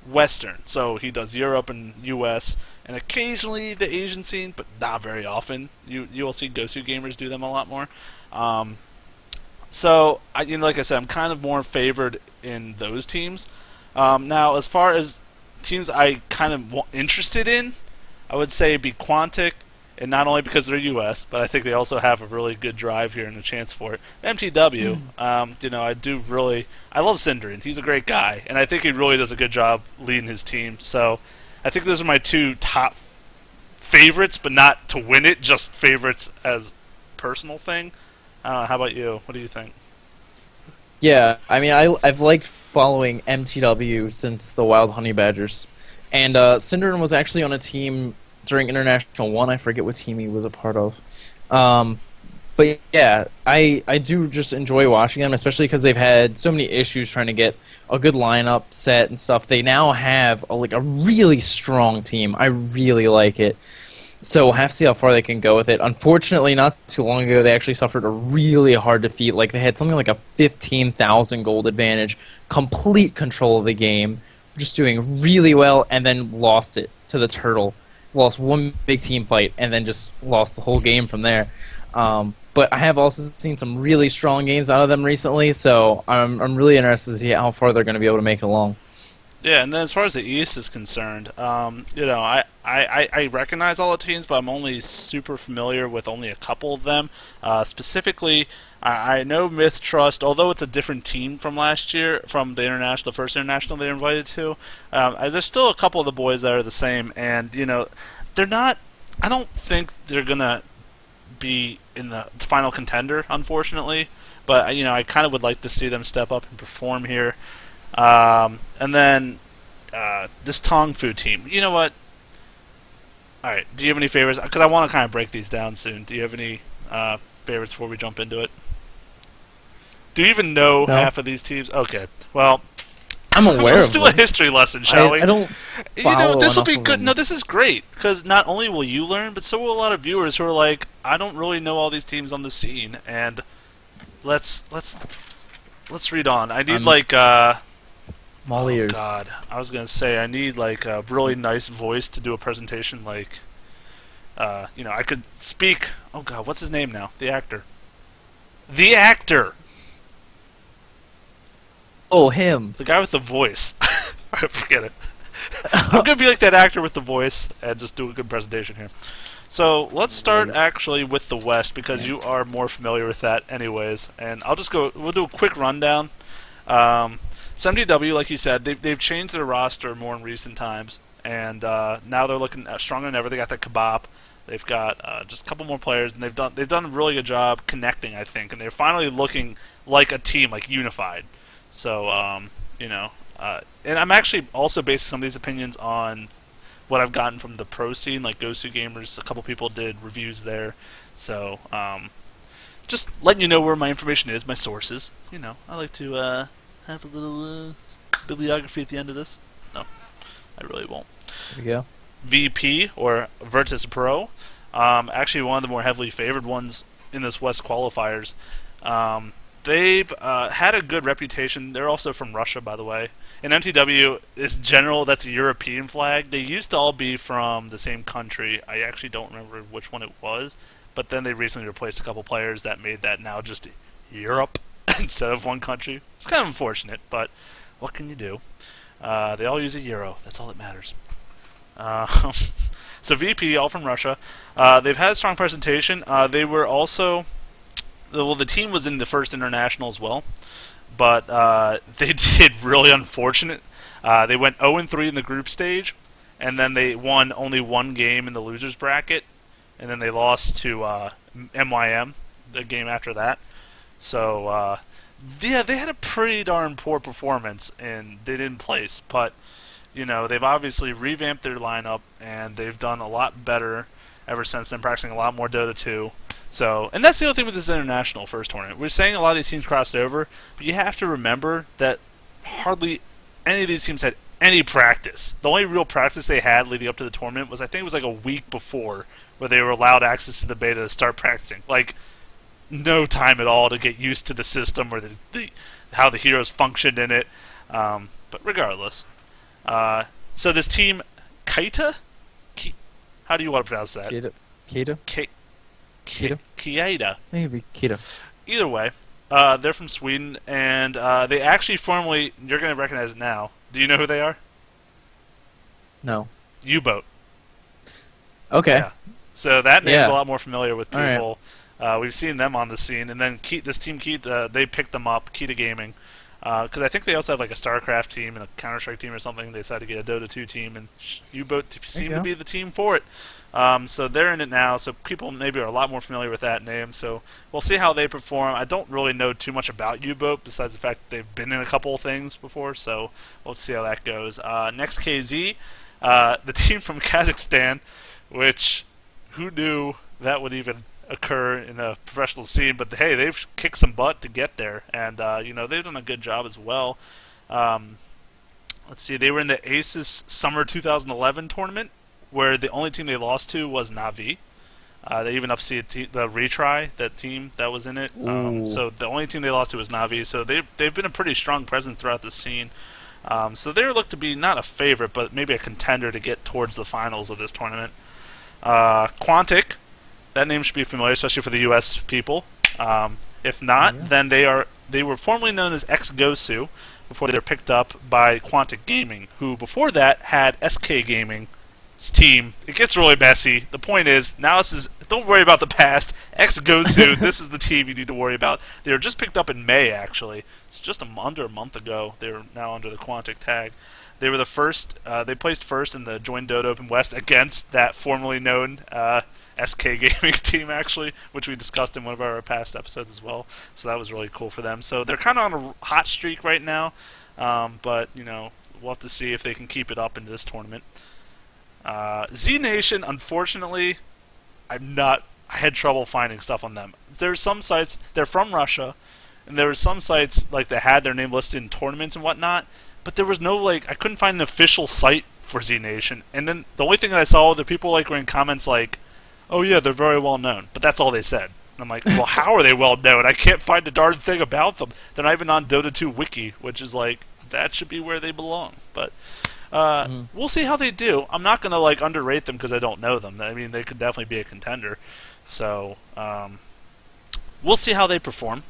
Western. So he does Europe and U.S. and occasionally the Asian scene, but not very often. You will see Gosu gamers do them a lot more. So like I said, I'm kind of more favored in those teams. Now, as far as teams I kind of interested in, I would say it'd be Quantic, and not only because they're U.S., but I think they also have a really good drive here and a chance for it. MTW, I love Synderen. He's a great guy, and I think he really does a good job leading his team. So I think those are my two top favorites, but not to win it, just favorites as personal thing. How about you? What do you think? Yeah, I mean, I've liked following MTW since the Wild Honey Badgers, and Synderen was actually on a team during International 1. I forget what team he was a part of. But yeah, I do just enjoy watching them, especially because they've had so many issues trying to get a good lineup set and stuff. They now have a really strong team. I really like it. So we'll have to see how far they can go with it. Unfortunately, not too long ago, they actually suffered a really hard defeat. Like, they had something like a 15,000 gold advantage, complete control of the game, just doing really well, and then lost it to the Turtle. Lost one big team fight, and then just lost the whole game from there. But I have also seen some really strong games out of them recently, so I'm really interested to see how far they're going to be able to make it along. Yeah, and then as far as the East is concerned, I recognize all the teams, but I'm only super familiar with only a couple of them. Specifically, I know Myth Trust, although it's a different team from last year, from the first international they were invited to. There's still a couple of the boys that are the same, and they're not. I don't think they're gonna be in the final contender, unfortunately. But I kind of would like to see them step up and perform here. And then this Tong Fu team. You know what? All right. Do you have any favorites? Because I want to kind of break these down soon. Do you have any favorites before we jump into it? Do you even know No. half of these teams? Okay. Well, I'm aware let's of do them. a history lesson, shall we? I don't follow This will enough be of good. them. No, this is great because not only will you learn, but so will a lot of viewers who are like, I don't really know all these teams on the scene, and let's read on. I need I'm all ears. God, I was gonna say I need like a really nice voice to do a presentation. Like, I could speak. Oh God, what's his name now? The actor. The actor. Oh, him. The guy with the voice. Alright, forget it. I'm gonna be like that actor with the voice and just do a good presentation here. So let's start actually with the West because you are more familiar with that, anyways. And I'll just go. We'll do a quick rundown. MTW, like you said, they've changed their roster more in recent times, and now they're looking stronger than ever. They got that Kebab. They've got just a couple more players, and they've done a really good job connecting, I think, and they're finally looking like a team, like unified. So and I'm actually also basing some of these opinions on what I've gotten from the pro scene, like Gosu Gamers. A couple people did reviews there, so just letting you know where my information is, my sources. I like to have a little bibliography at the end of this. No, I really won't. There we go. VP, or Virtus Pro, actually one of the more heavily favored ones in this West qualifiers. They've had a good reputation. They're also from Russia, by the way. And MTW is general. That's a European flag. They used to all be from the same country. I actually don't remember which one it was. But then they recently replaced a couple players that made that now just Europe instead of one country. It's kind of unfortunate, but what can you do? They all use a euro. That's all that matters. So VP, all from Russia. They've had a strong presentation. They were also well, the team was in the first international as well, but they did really unfortunate. They went 0-3 in the group stage, and then they won only one game in the losers bracket, and then they lost to MYM the game after that. So yeah, they had a pretty darn poor performance, and they didn't place. But they've obviously revamped their lineup, and they've done a lot better ever since then, practicing a lot more Dota 2. So, and that's the other thing with this international first tournament. We're saying a lot of these teams crossed over, but you have to remember that hardly any of these teams had any practice. The only real practice they had leading up to the tournament was, I think it was like a week before, where they were allowed access to the beta to start practicing. Like, no time at all to get used to the system or how the heroes functioned in it. But regardless. So this team, Kaita? How do you want to pronounce that? Keita? Keita? Keita. I think it'd be Keita. Either way, they're from Sweden, and they actually formerly, you're going to recognize it now. Do you know who they are? No. U-Boat. Okay. Yeah. So that name's a lot more familiar with people. Right. We've seen them on the scene, and then this team, Keita, they picked them up, Keita Gaming, because I think they also have like a StarCraft team and a Counter-Strike team or something. They decided to get a Dota 2 team, and U-Boat seemed to be the team for it. So they're in it now, so people maybe are a lot more familiar with that name. So we'll see how they perform. I don't really know too much about U-Boat besides the fact that they've been in a couple of things before, so we'll see how that goes. Next, KZ, the team from Kazakhstan, which who knew that would even occur in a professional scene, but hey, they've kicked some butt to get there, and they've done a good job as well. Let's see, they were in the Aces Summer 2011 tournament, where the only team they lost to was Na'Vi. They even upset the Retry, that team that was in it. So the only team they lost to was Na'Vi. So they've been a pretty strong presence throughout the scene. So they look to be not a favorite, but maybe a contender to get towards the finals of this tournament. Quantic, that name should be familiar, especially for the U.S. people. If not, then they were formerly known as ex-Gosu before they were picked up by Quantic Gaming, who before that had SK Gaming team. It gets really messy. The point is, now don't worry about the past. Ex-Gosu, this is the team you need to worry about. They were just picked up in May, actually. It's just under a month ago. They're now under the Quantic tag. They were the first, they placed first in the Join Dota Open West against that formerly known SK Gaming team, actually, which we discussed in one of our past episodes as well. So that was really cool for them. So they're kind of on a hot streak right now, but, we'll have to see if they can keep it up in this tournament. Z Nation, unfortunately, I had trouble finding stuff on them. There's some sites, they're from Russia, and there were some sites like that had their name listed in tournaments and whatnot, but there was no I couldn't find an official site for Z Nation. And then the only thing that I saw, the people were in comments like, "Oh yeah, they're very well known," but that's all they said. And I'm like, well, how are they well known? I can't find a darn thing about them. They're not even on Dota 2 Wiki, which is that should be where they belong. But we'll see how they do. I'm not going to underrate them because I don't know them. I mean, they could definitely be a contender. So we'll see how they perform.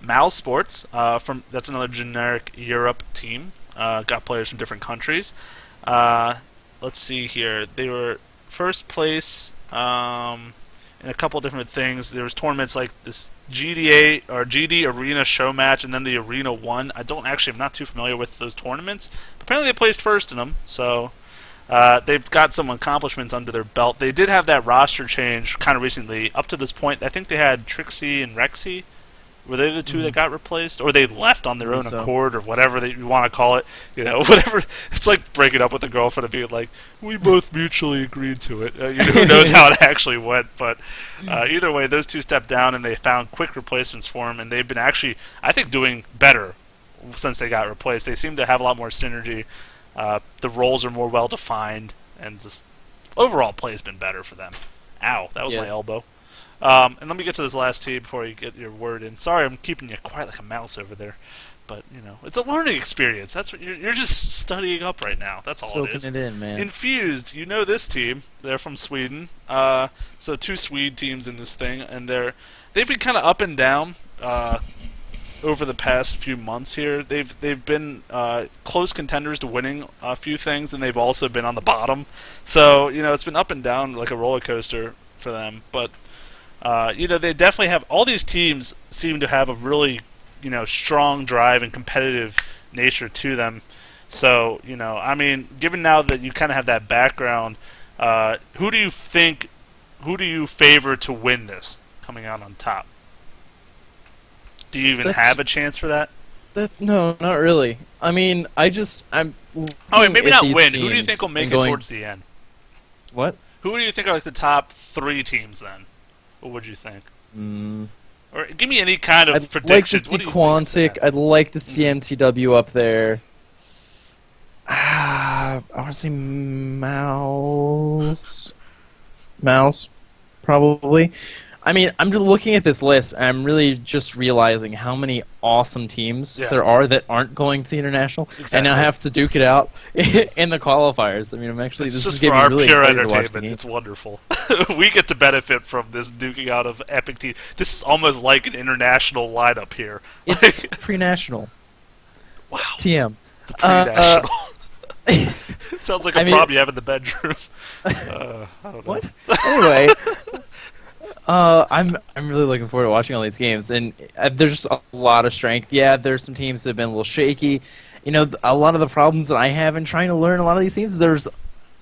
Mal Sports, that's another generic Europe team. Got players from different countries. Let's see here. They were first place in a couple different things. There was tournaments like this GD Arena show match, and then the Arena 1. I'm not too familiar with those tournaments. But apparently they placed first in them, so they've got some accomplishments under their belt. They did have that roster change kind of recently. Up to this point, I think they had Trixie and Rexy. Were they the two that got replaced? Or they left on their own accord, or whatever you want to call it. Whatever. It's like breaking up with a girlfriend and being like, we both mutually agreed to it. Who knows how it actually went. But either way, those two stepped down, and they found quick replacements for them. And they've been actually, I think, doing better since they got replaced. They seem to have a lot more synergy. The roles are more well-defined, and just overall play has been better for them. Ow, that was my elbow. And let me get to this last team before you get your word in. Sorry, I'm keeping you quiet like a mouse over there, but it's a learning experience. That's what you're just studying up right now. That's all it is. Soaking it in, man. Infused, this team. They're from Sweden. So two Swede teams in this thing, and they've been kind of up and down over the past few months here. They've been close contenders to winning a few things, and they've also been on the bottom. So it's been up and down like a roller coaster for them, but. They definitely have all these teams seem to have a really, strong drive and competitive nature to them. So, I mean, given now that you kind of have that background, who do you favor to win this coming out on top? Do you even have a chance for that? No, not really. I mean, I'm. Oh, wait, maybe not win. Who do you teams think will make and it going- towards the end? What? Who do you think are like the top 3 teams then? What would you think? Or give me any kind of I'd prediction. like to see What do you think's Quantic. gonna I'd like to see MTW up there. I want to say Mouse, probably. I mean, I'm just looking at this list, and I'm really just realizing how many awesome teams there are that aren't going to the international, and now have to duke it out in the qualifiers. I mean, this is getting me really excited to watch the games. It's wonderful. We get to benefit from this duking out of epic teams. This is almost like an international lineup here. It's pre-national. Wow. TM. The pre-national. Sounds like a problem you have in the bedroom. I don't know. What? Anyway. I'm really looking forward to watching all these games, and there's just a lot of strength. Yeah, there's some teams that have been a little shaky. A lot of the problems that I have in trying to learn a lot of these teams is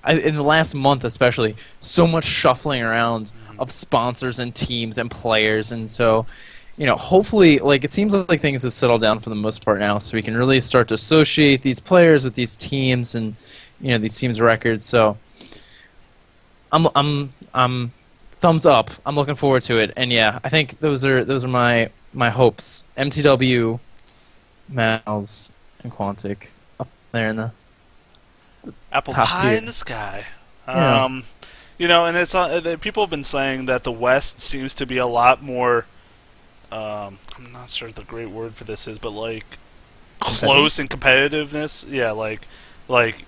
in the last month especially, so much shuffling around of sponsors and teams and players, and so, hopefully, it seems like things have settled down for the most part now, so we can really start to associate these players with these teams and, these teams' records. So, I'm thumbs up. I'm looking forward to it, and yeah, I think those are my hopes. MTW, Mouse, and Quantic up there in the apple top pie tier. in the sky. Yeah. And it's people have been saying that the West seems to be a lot more. I'm not sure the great word for this is, but close in competitiveness. Yeah, like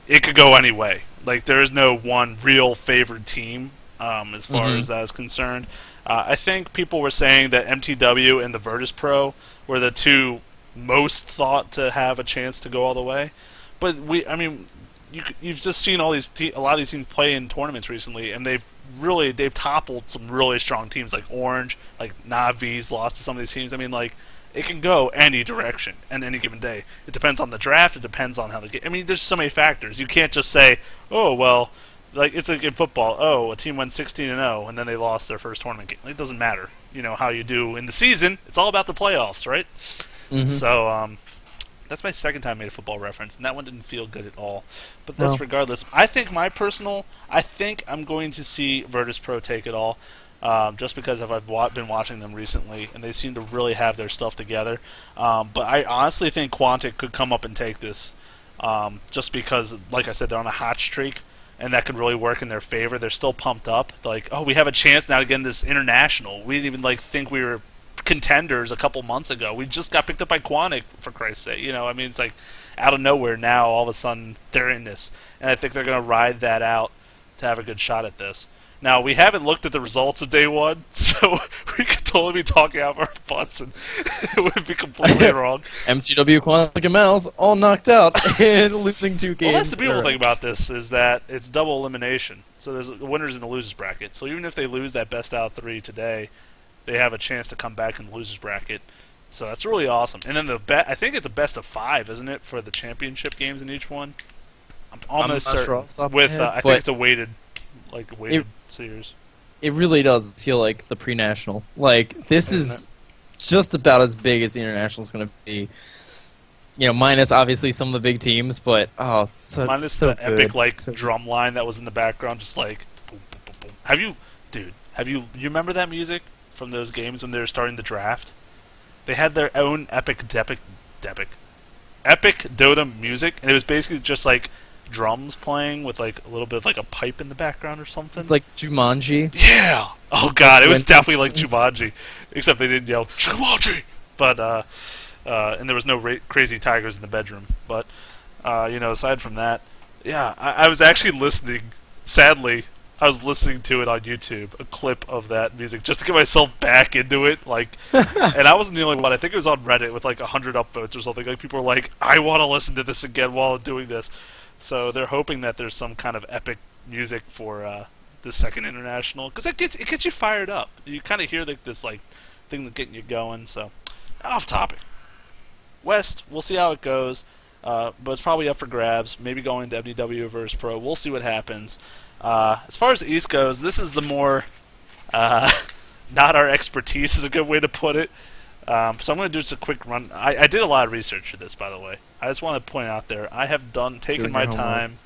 it could go any way. Like there is no one real favored team. As far as that is concerned, I think people were saying that MTW and the Virtus Pro were the 2 most thought to have a chance to go all the way. But you've just seen a lot of these teams play in tournaments recently, and they've toppled some really strong teams like Orange, like Navi's lost to some of these teams. I mean, it can go any direction on any given day. It depends on the draft. It depends on how the game. I mean, there's so many factors. You can't just say, oh well. It's like in football. Oh, a team went 16-0, and then they lost their first tournament game. It doesn't matter, how you do in the season. It's all about the playoffs, right? So that's my second time I made a football reference, and that one didn't feel good at all. But that's regardless. I think I'm going to see Virtus Pro take it all, just because I've been watching them recently, and they seem to really have their stuff together. But I honestly think Quantic could come up and take this, just because, like I said, they're on a hot streak. And that could really work in their favor. They're still pumped up. We have a chance now to get in this international. We didn't even think we were contenders a couple months ago. We just got picked up by Quantic, for Christ's sake. It's like out of nowhere now. All of a sudden they're in this, and I think they're going to ride that out to have a good shot at this. Now, we haven't looked at the results of day 1, so we could totally be talking out of our butts, and it would be completely wrong. MTW, Quantic, and Mouse all knocked out and losing 2 games. Well, that's the beautiful thing about this, is that it's double elimination. So there's the winners and the losers bracket. So even if they lose that best out of 3 today, they have a chance to come back in the losers bracket. So that's really awesome. And then I think it's a best of 5, isn't it, for the championship games in each one? I'm almost certain. I think it's a weighted series. It really does feel like the pre-national. This is just about as big as the international is going to be. Minus obviously some of the big teams, but minus so the good. epic drum line that was in the background, just boom, boom, boom, boom. Have you remember that music from those games when they were starting the draft? They had their own epic Dota music, and it was basically just drums playing with a little bit of a pipe in the background or something. It's like Jumanji. Yeah. Oh god, it was definitely like Jumanji, except they didn't yell Jumanji. But and there was no crazy tigers in the bedroom. But aside from that, yeah, I was actually listening. Sadly, I was listening to it on YouTube, a clip of that music, just to get myself back into it. And I wasn't the only one. I think it was on Reddit with 100 upvotes or something. People were like, "I want to listen to this again while I'm doing this." So they're hoping that there's some kind of epic music for the second international, because it gets you fired up. You kind of hear this thing that's getting you going. So, off topic. West, we'll see how it goes, but it's probably up for grabs. Maybe going to WW versus Pro. We'll see what happens. As far as the East goes, this is the more not our expertise is a good way to put it. So I'm going to do just a quick run. I did a lot of research for this, by the way. I just want to point out there, I have taken my time,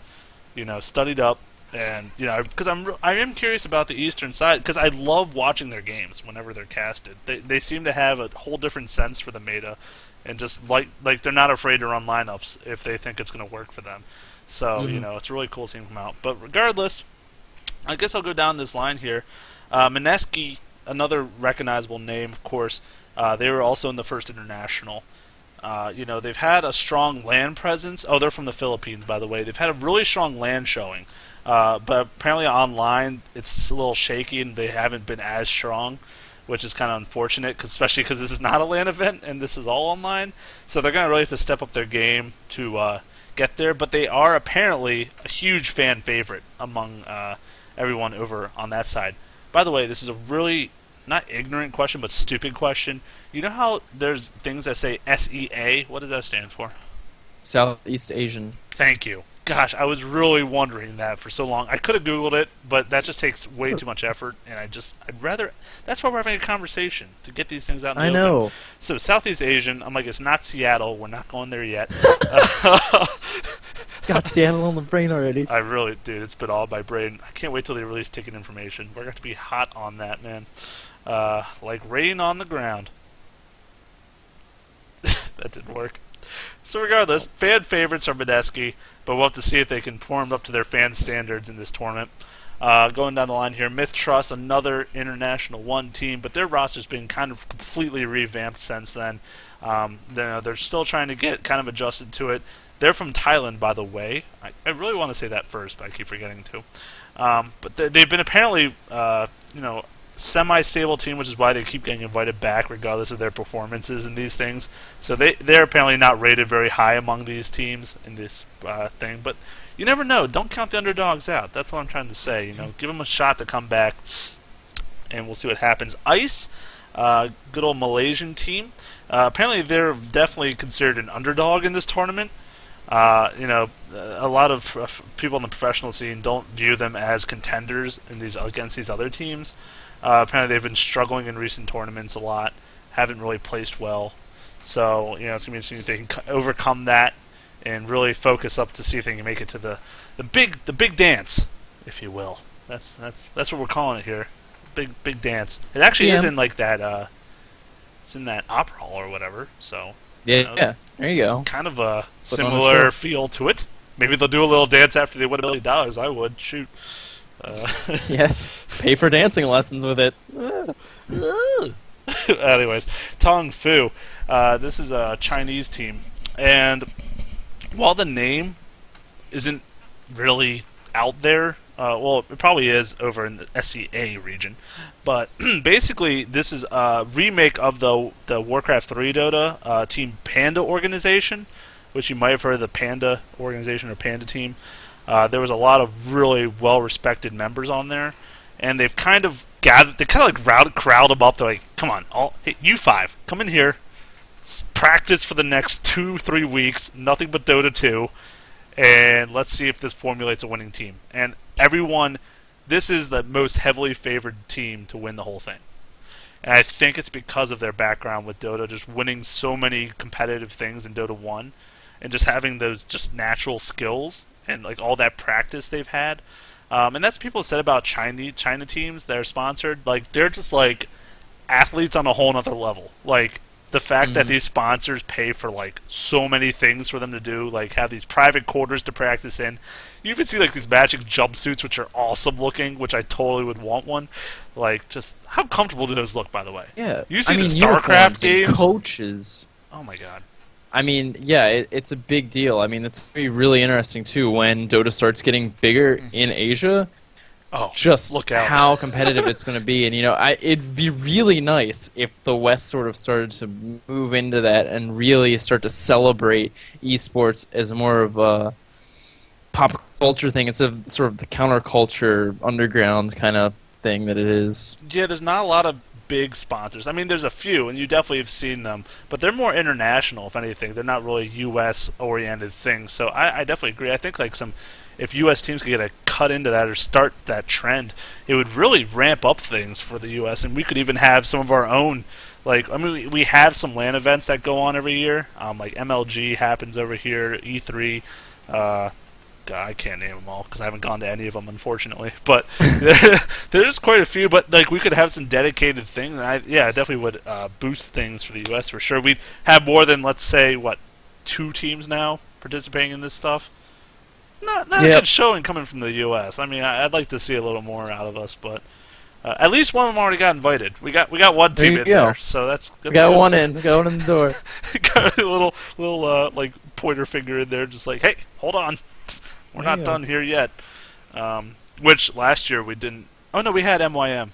studied up, and because I am curious about the Eastern side, because I love watching their games whenever they're casted. They seem to have a whole different sense for the meta, and just like they're not afraid to run lineups if they think it's going to work for them. So it's really cool seeing them out. But regardless, I guess I'll go down this line here. Mineski, another recognizable name, of course. They were also in the first international. They've had a strong LAN presence. Oh, they're from the Philippines, by the way. They've had a really strong LAN showing. But apparently online, it's a little shaky, and they haven't been as strong, which is kind of unfortunate, especially because this is not a LAN event, and this is all online. So they're going to really have to step up their game to get there. But they are apparently a huge fan favorite among everyone over on that side. By the way, this is a really not ignorant question, but stupid question. You know how there's things that say SEA? What does that stand for? Southeast Asian. Thank you. Gosh, I was really wondering that for so long. I could have Googled it, but that just takes way too much effort, and I'd rather... That's why we're having a conversation, to get these things out in the open. So, Southeast Asian, I'm like, it's not Seattle. We're not going there yet. Got Seattle on the brain already. I really, dude, it's been all my brain. I can't wait till they release ticket information. We're going to be hot on that, man. Like rain on the ground. That didn't work. So regardless, fan favorites are Medeski, but we'll have to see if they can perform up to their fan standards in this tournament. Going down the line here, Myth Trust, another International 1 team, but their roster's been kind of completely revamped since then. They're still trying to get kind of adjusted to it. They're from Thailand, by the way. I really want to say that first, but I keep forgetting to. But they've been apparently, semi-stable team, which is why they keep getting invited back regardless of their performances in these things. So they're apparently not rated very high among these teams in this thing. But you never know. Don't count the underdogs out. That's what I'm trying to say. Give them a shot to come back, and we'll see what happens. ICE, good old Malaysian team. Apparently they're definitely considered an underdog in this tournament. A lot of people in the professional scene don't view them as contenders against these other teams. Apparently they've been struggling in recent tournaments a lot, haven't really placed well. So, it's going to be interesting if they can overcome that and really focus up to see if they can make it to the big dance, if you will. That's what we're calling it here. Big dance. It actually is in like that it's in that opera hall or whatever, so yeah, there you go. Kind of a similar feel to it. Maybe they'll do a little dance after they win $1 million. I would. Shoot. Yes. Pay for dancing lessons with it. Anyways, Tong Fu. This is a Chinese team. And while the name isn't really out there, well, it probably is over in the SEA region, but basically this is a remake of the Warcraft 3 Dota Team Panda organization, which you might have heard of the Panda organization or Panda team. There was a lot of really well-respected members on there, and they've kind of gathered, they kind of like crowd them up. They're like, come on, hey, you 5, come in here, practice for the next 2-3 weeks, nothing but Dota 2, and let's see if this formulates a winning team. And everyone, this is the most heavily favored team to win the whole thing. And I think it's because of their background with Dota, just winning so many competitive things in Dota 1, and just having those just natural skills, and like all that practice they've had. And that's what people said about China teams that are sponsored. Like, they're just like athletes on a whole nother level. Like, the fact that these sponsors pay for like so many things for them to do, like have these private quarters to practice in. You even see like these matching jumpsuits, which are awesome looking, which I totally would want one. Like, just how comfortable do those look, by the way? Yeah, you see the StarCraft games, coaches. Oh my god. I mean, yeah, it's a big deal. I mean, it's going to be really interesting too when Dota starts getting bigger in Asia. Oh, just look out. How competitive it's going to be. And, it'd be really nice if the West sort of started to move into that and really start to celebrate esports as more of pop culture thing. It's a sort of the counterculture underground kind of thing that it is. Yeah, there's not a lot of big sponsors. I mean, there's a few, and you definitely have seen them, but they're more international, if anything. They're not really U.S. oriented things. So I definitely agree. I think like if U.S. teams could get a cut into that or start that trend, it would really ramp up things for the U.S. And we could even have some of our own. Like, I mean, we have some LAN events that go on every year. Like MLG happens over here, E3. God, I can't name them all because I haven't gone to any of them, unfortunately. But there's quite a few. But like, we could have some dedicated things, and I definitely would boost things for the U.S. for sure. We'd have more than, let's say, 2 teams now participating in this stuff. Not a good showing coming from the U.S. I mean, I'd like to see a little more out of us, but at least one of them already got invited. We got one team in there, so that's we got good. One in. We got one in the door. Got a little like pointer finger in there, just like, hey, hold on. We're not done here yet. Which last year we didn't. Oh no, we had MYM.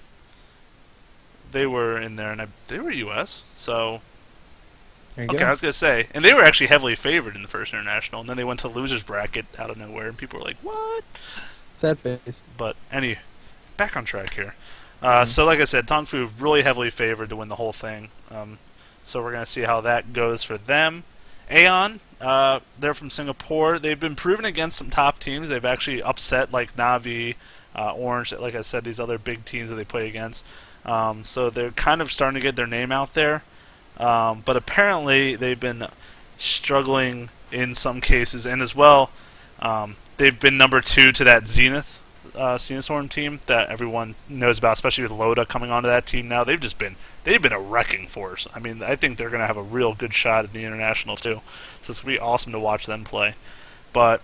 They were in there, and they were U.S. So okay, I was gonna say, and they were actually heavily favored in the first international, and then they went to losers bracket out of nowhere, and people were like, "What?" Sad face. But back on track here. So like I said, Tongfu really heavily favored to win the whole thing. So we're gonna see how that goes for them. Aeon, they're from Singapore. They've been proven against some top teams. They've actually upset like Navi, Orange, like I said, these other big teams that they play against. So they're kind of starting to get their name out there. But apparently they've been struggling in some cases, and as well, they've been number 2 to that Zenith Storm team that everyone knows about, especially with Loda coming onto that team now. They've been a wrecking force. I mean, I think they're going to have a real good shot at the international too. So it's going to be awesome to watch them play. But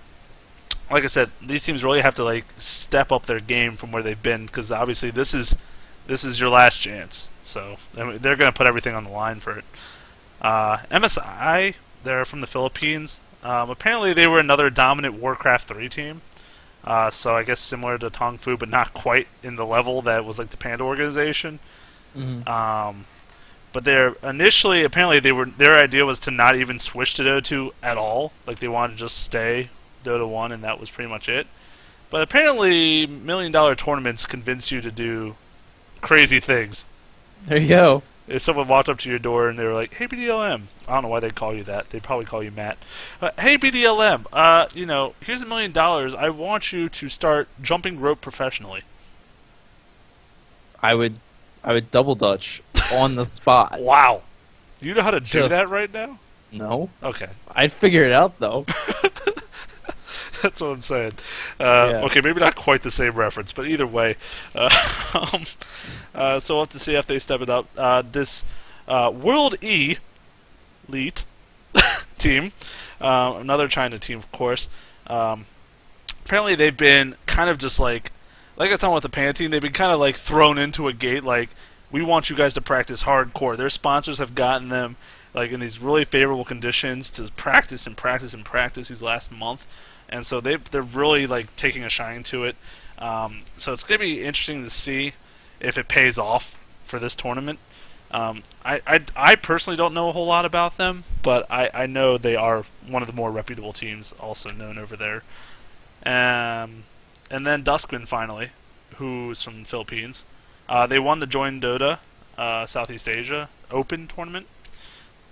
like I said, these teams really have to like step up their game from where they've been, because obviously this is your last chance. So I mean, they're going to put everything on the line for it. MSI, they're from the Philippines. Apparently they were another dominant Warcraft 3 team. So I guess similar to Tongfu, but not quite in the level that was like the Panda organization. Mm-hmm. But apparently their idea was to not even switch to Dota 2 at all. Like they wanted to just stay Dota 1, and that was pretty much it. But apparently $1 million tournaments convince you to do crazy things. There you go. If someone walked up to your door and they were like, "Hey BDLM," I don't know why they'd call you that. They'd probably call you Matt. "Hey BDLM, here's $1 million. I want you to start jumping rope professionally." I would double dutch on the spot. Wow, you know how to do that right now? No. Okay. I'd figure it out though. That's what I'm saying. Okay, maybe not quite the same reference, but either way. So we'll have to see if they step it up. This World Elite team, another China team, of course. Apparently they've been kind of just like I was talking with the Pan team, they've been kind of like thrown into a gate like, we want you guys to practice hardcore. Their sponsors have gotten them like in these really favorable conditions to practice and practice and practice these last month. And so they're really like taking a shine to it. So it's going to be interesting to see if it pays off for this tournament. I personally don't know a whole lot about them, but I know they are one of the more reputable teams also known over there. And then Duskman finally, who's from the Philippines. They won the Join Dota Southeast Asia Open tournament.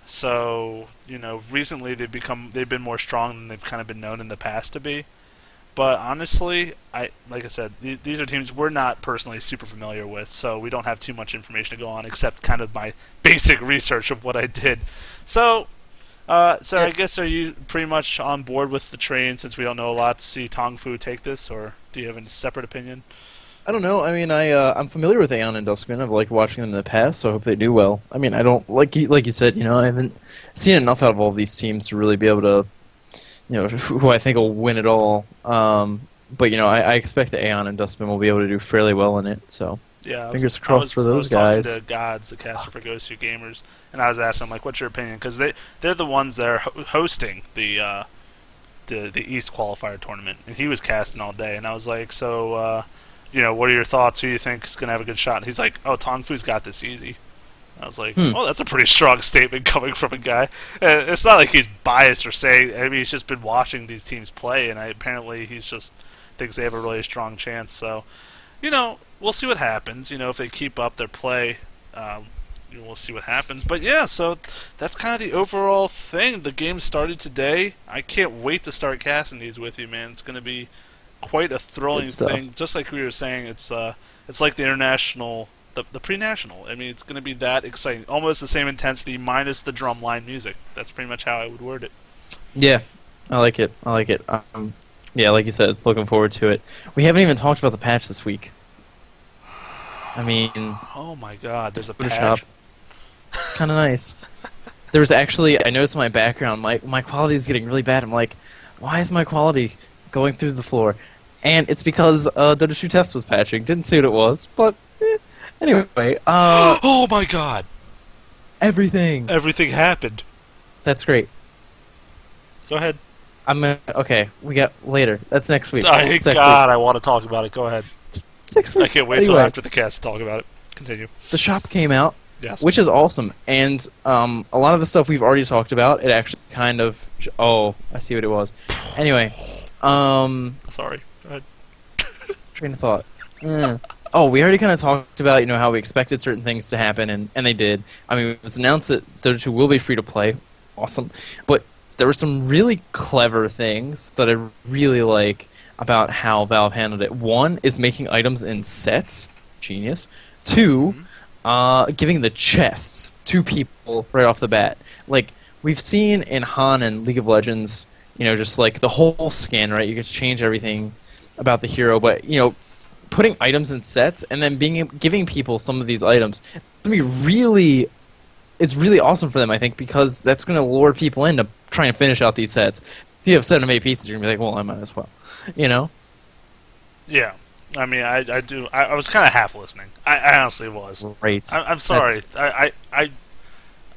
So, recently they've been more strong than they've kind of been known in the past to be. But honestly, like I said, these are teams we're not personally super familiar with, so we don't have too much information to go on except kind of my basic research of what I did. So I guess, are you pretty much on board with the train since we don't know a lot to see Tongfu take this, or do you have a separate opinion? I don't know. I mean, I'm familiar with Aeon and Duskman. I've liked watching them in the past, so I hope they do well. I mean, I don't like you said. I haven't seen enough out of all of these teams to really be able to, who I think will win it all. But I expect that Aeon and Duskman will be able to do fairly well in it. So yeah, fingers crossed for those guys. I was talking to Gods, the caster for Ghost Suit Gamers, and I was asking him like, "What's your opinion?" Because they're the ones that are hosting the East Qualifier tournament, and he was casting all day, and I was like, so. What are your thoughts? Who do you think is going to have a good shot? And he's like, "Oh, Tongfu's got this easy." I was like, oh, that's a pretty strong statement coming from a guy. And it's not like he's biased or saying. I mean, he's just been watching these teams play, and apparently he's just thinks they have a really strong chance. So, we'll see what happens. If they keep up their play, we'll see what happens. But yeah, so that's kind of the overall thing. The game started today. I can't wait to start casting these with you, man. It's going to be quite a thrilling thing. Just like we were saying, it's like the international. The pre-national. I mean, it's going to be that exciting. Almost the same intensity minus the drumline music. That's pretty much how I would word it. Yeah, I like it. Yeah, like you said, looking forward to it. We haven't even talked about the patch this week. I mean... Oh my god, there's a patch. Kind of nice. There was actually... I noticed in my background, my quality is getting really bad. I'm like, why is my quality going through the floor? And it's because Dota 2 Test was patching. Didn't see what it was, but... Anyway, oh my god! Everything happened. That's great. Go ahead. Okay, we got later. That's next week. Thank God, I want to talk about it. Go ahead. It's next week. I can't wait till after the cast to talk about it. Continue. The shop came out, yes, which is awesome, and a lot of the stuff we've already talked about, it actually kind of... Oh, I see what it was. Anyway, sorry. Go ahead. Train of thought. Oh, we already kind of talked about, how we expected certain things to happen, and they did. I mean, it was announced that Dota 2 will be free to play. Awesome. But there were some really clever things that I really like about how Valve handled it. One is making items in sets. Genius. Two, giving the chests to people right off the bat. Like, we've seen in Han and League of Legends, just like the whole skin, right? You get to change everything about the hero, but, putting items in sets and then giving people some of these items, it's really awesome for them, I think, because that's going to lure people in to try and finish out these sets. If you have 7 or 8 pieces, you're going to be like, well, I might as well, Yeah. I mean, I do. I was kind of half listening. I honestly was. Right. I'm sorry. I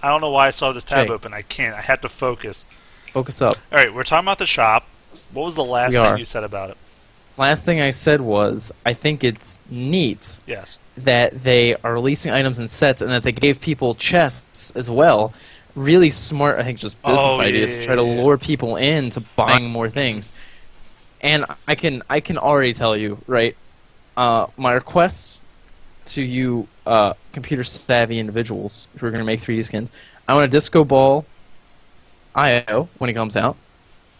don't know why I saw this tab open. I can't. I had to focus. Focus up. All right, we're talking about the shop. What was the last thing you said about it? Last thing I said was, I think it's neat that they are releasing items in sets and that they gave people chests as well. Really smart, I think, just business ideas to try to lure people into buying more things. And I can already tell you, right, my request to you computer-savvy individuals who are going to make 3D skins, I want a Disco Ball IO when it comes out.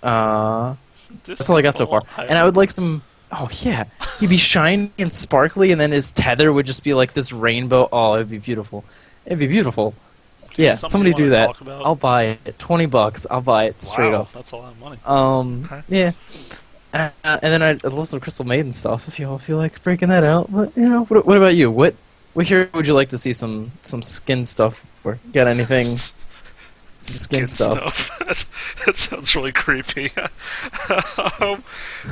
That's all I got so far. And I would like some... Oh, yeah. He'd be shiny and sparkly, and then his tether would just be like this rainbow. Oh, it'd be beautiful. It'd be beautiful. Yeah, somebody do that. I'll buy it. $20. I'll buy it straight up. That's a lot of money. Yeah. And then I'd love some Crystal Maiden stuff if you all feel like breaking that out. But, what about you? What hero would you like to see some skin stuff for? Got anything... Skin stuff. That sounds really creepy.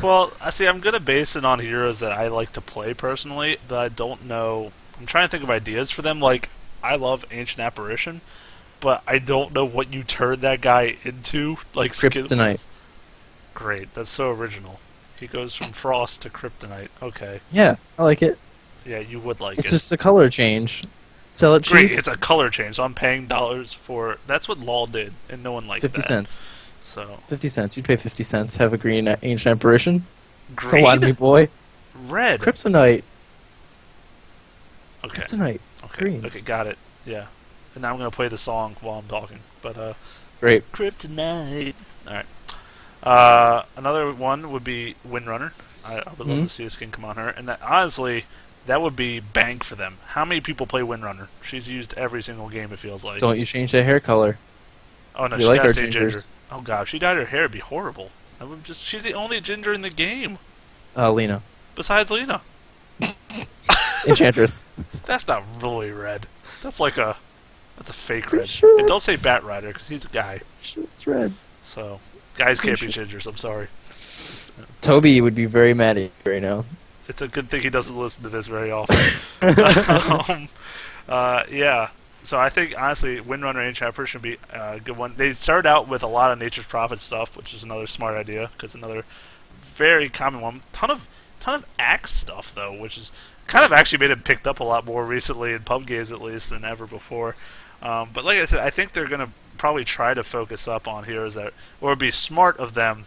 Well, I see. I'm gonna base it on heroes that I like to play personally. That I don't know. I'm trying to think of ideas for them. Like, I love Ancient Apparition, but I don't know what you turn that guy into. Like Kryptonite. Great. That's so original. He goes from Frost to Kryptonite. Okay. Yeah, I like it. Yeah, you would like it. It's just a color change. Sell it cheap. Great, it's a color change, so I'm paying dollars for... That's what LoL did, and no one liked 50 that. 50 cents. So 50 cents. You'd pay 50 cents, have a green Ancient Apparition. Green? Don't lie to me, boy. Red. Kryptonite. Okay. Kryptonite. Okay. Green. Okay, got it. Yeah. And now I'm going to play the song while I'm talking. But, Great. Kryptonite. Alright. Another one would be Windrunner. I would love to see a skin come on her. And that, honestly... That would be bank for them. How many people play Windrunner? She's used every single game, it feels like. Don't you change that hair color. Oh, no, you she like gotta our stay ginger. gingers. Oh, God, if she dyed her hair, it'd be horrible. She's the only ginger in the game. Lena. Besides Lena. Enchantress. That's not really red. That's like a... That's a fake red. Sure And don't say Bat Rider, because he's a guy. It's red. So, guys can't be gingers, I'm sorry. Toby would be very mad at you right now. It's a good thing he doesn't listen to this very often. Yeah. So I think, honestly, Windrunner Ancient Apparition would be a good one. They started out with a lot of Nature's Prophet stuff, which is another smart idea, because another very common one. Ton of Axe stuff, though, which is kind of actually made him picked up a lot more recently in pub games at least than ever before. But like I said, I think they're going to probably try to focus up on heroes that, or it'd be smart of them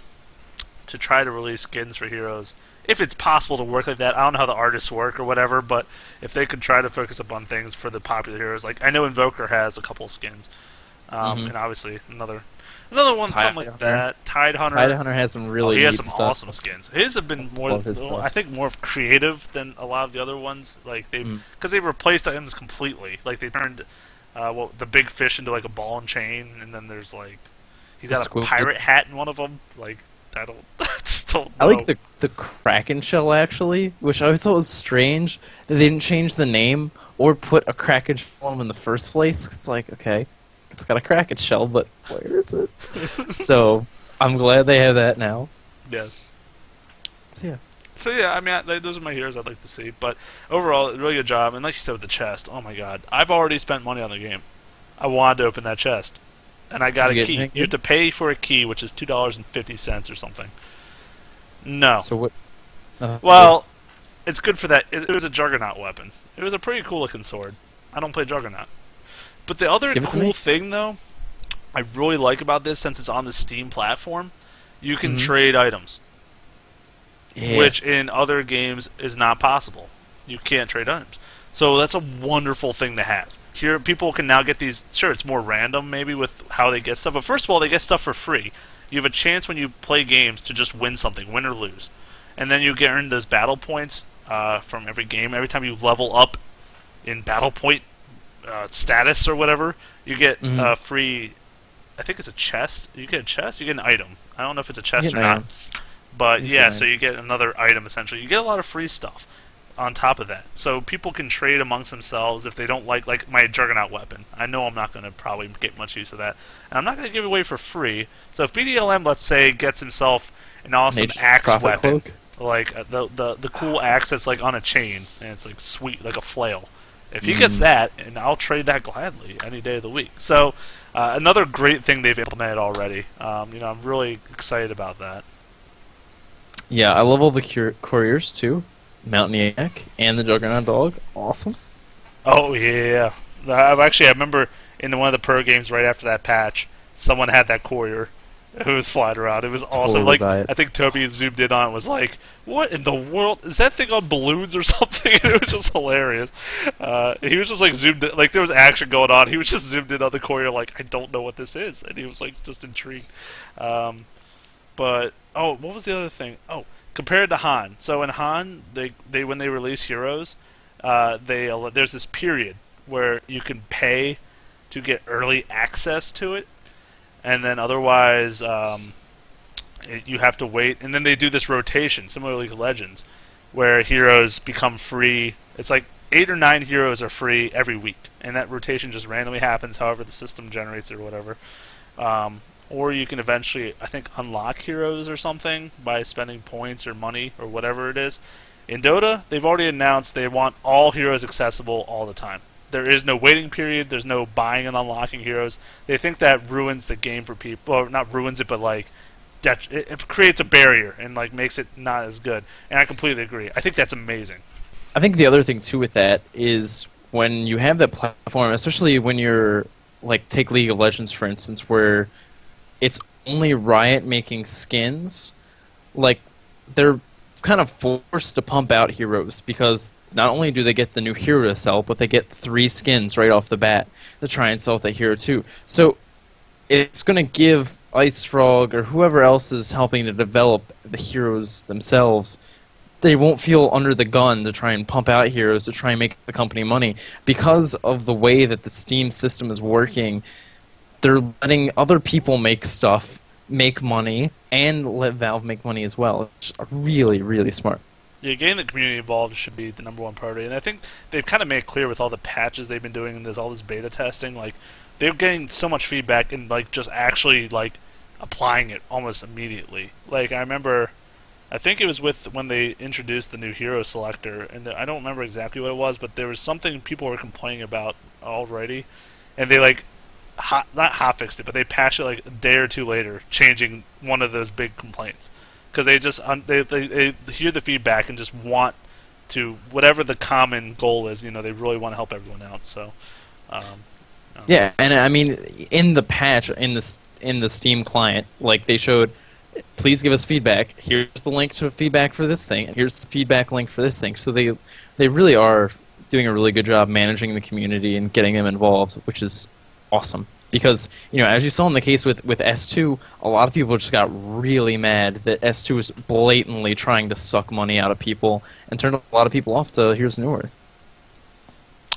to try to release skins for heroes. If it's possible to work like that, I don't know how the artists work or whatever, but if they could try to focus up on things for the popular heroes, like I know Invoker has a couple of skins, and obviously another one, something like that. Tide Hunter. Tide Hunter has some really he has neat some stuff. awesome skins. His have been more, I think, more creative than a lot of the other ones. Like because they replaced items completely. Like they turned the big fish into like a ball and chain, and then there's like he's got a pirate hat in one of them. Like I just don't know. I like the Kraken shell actually, which I always thought was strange that they didn't change the name or put a Kraken shell on them in the first place. It's like, okay, it's got a Kraken shell, but where is it? So I'm glad they have that now. Yes. So yeah, I mean, those are my heroes I'd like to see. But overall, really good job. And like you said with the chest, oh my god, I've already spent money on the game. I wanted to open that chest, and I got a key. You have to pay for a key, which is $2.50 or something. No. So what? Well, it's good for that. It was a Juggernaut weapon. It was a pretty cool looking sword. I don't play Juggernaut. But the other cool thing, though, I really like about this, since it's on the Steam platform, you can trade items. Yeah. Which in other games is not possible. You can't trade items. So that's a wonderful thing to have. Here, people can now get these. Sure, it's more random maybe with how they get stuff, but first of all, they get stuff for free. You have a chance when you play games to just win something, win or lose, and then you get earned those battle points from every game. Every time you level up in battle point status or whatever, you get free. I think it's a chest. You get a chest. You get an item. I don't know if it's a chest or not. But yeah, so you get another item essentially. You get a lot of free stuff on top of that. So people can trade amongst themselves if they don't like my Juggernaut weapon. I know I'm not going to probably get much use of that. And I'm not going to give it away for free. So if BDLM, let's say, gets himself an awesome axe weapon, like the cool axe that's like on a chain and it's like sweet, like a flail. If he gets that, and I'll trade that gladly any day of the week. So another great thing they've implemented already. I'm really excited about that. Yeah, I love all the couriers too. Mountaineer and the Juggernaut dog. Awesome. Oh, yeah. I remember in one of the pro games right after that patch, someone had that courier who was flying around. It was awesome. I think Toby zoomed in on it and was like, what in the world? Is that thing on balloons or something? And it was just hilarious. He was just like zoomed in. Like there was action going on. He was just zoomed in on the courier like, I don't know what this is. And he was like just intrigued. But, what was the other thing? Oh, compared to Han. So in Han, they when they release heroes, there's this period where you can pay to get early access to it, and then otherwise you have to wait. And then they do this rotation, similarly to Legends, where heroes become free. It's like 8 or 9 heroes are free every week, and that rotation just randomly happens, however the system generates it or whatever. Or you can eventually, I think, unlock heroes or something by spending points or money or whatever it is. In Dota, they've already announced they want all heroes accessible all the time. There is no waiting period. There's no buying and unlocking heroes. They think that ruins the game for people. Or not ruins it, but like it creates a barrier and like makes it not as good. And I completely agree. I think that's amazing. I think the other thing too with that is when you have that platform, especially when you're like take League of Legends for instance, where it's only Riot making skins, like they're kind of forced to pump out heroes because not only do they get the new hero to sell, but they get 3 skins right off the bat to try and sell that hero too. So it's going to give Ice Frog or whoever else is helping to develop the heroes themselves, they won't feel under the gun to try and pump out heroes to try and make the company money. Because of the way that the Steam system is working, they're letting other people make stuff, make money, and let Valve make money as well. It's really, really smart. Yeah, getting the community involved should be the #1 priority, and I think they've kind of made it clear with all the patches they've been doing and all this beta testing, like they're getting so much feedback and like just actually like applying it almost immediately. Like I remember, I think it was when they introduced the new hero selector, and I don't remember exactly what it was, but there was something people were complaining about already, and they like not hotfixed it, but they patched it like a day or two later, changing one of those big complaints because they just they hear the feedback and just want to whatever the common goal is. You know, they really want to help everyone out. So, um, Yeah, and I mean, in the patch in the Steam client, like they showed, please give us feedback. Here's the link to feedback for this thing. Here's the feedback link for this thing. So they really are doing a really good job managing the community and getting them involved, which is awesome. Because, you know, as you saw in the case with S2, a lot of people just got really mad that S2 was blatantly trying to suck money out of people and turned a lot of people off to Here's New Earth.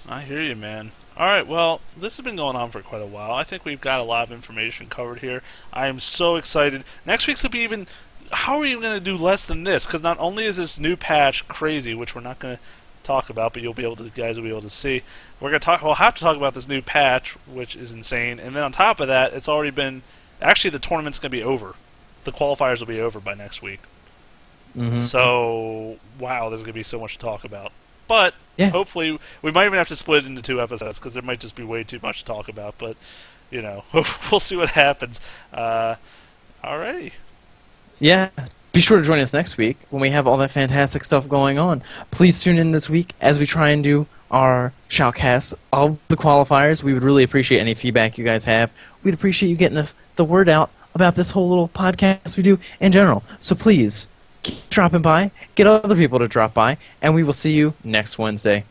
I hear you, man. All right, well, this has been going on for quite a while. I think we've got a lot of information covered here. I am so excited. Next week's going to be even... How are we even going to do less than this? Because not only is this new patch crazy, which we're not going to talk about, but you guys will be able to see. We'll have to talk about this new patch, which is insane. And then on top of that, it's already been... Actually, the tournament's going to be over. The qualifiers will be over by next week. Mm-hmm. So, wow, there's going to be so much to talk about. But yeah. Hopefully, we might even have to split it into 2 episodes because there might just be way too much to talk about. But, you know, we'll see what happens. Alrighty. Yeah. Be sure to join us next week when we have all that fantastic stuff going on. Please tune in this week as we try and do our shoutcasts of the qualifiers. We would really appreciate any feedback you guys have. We'd appreciate you getting the word out about this whole little podcast we do in general. So please, keep dropping by, get other people to drop by, and we will see you next Wednesday.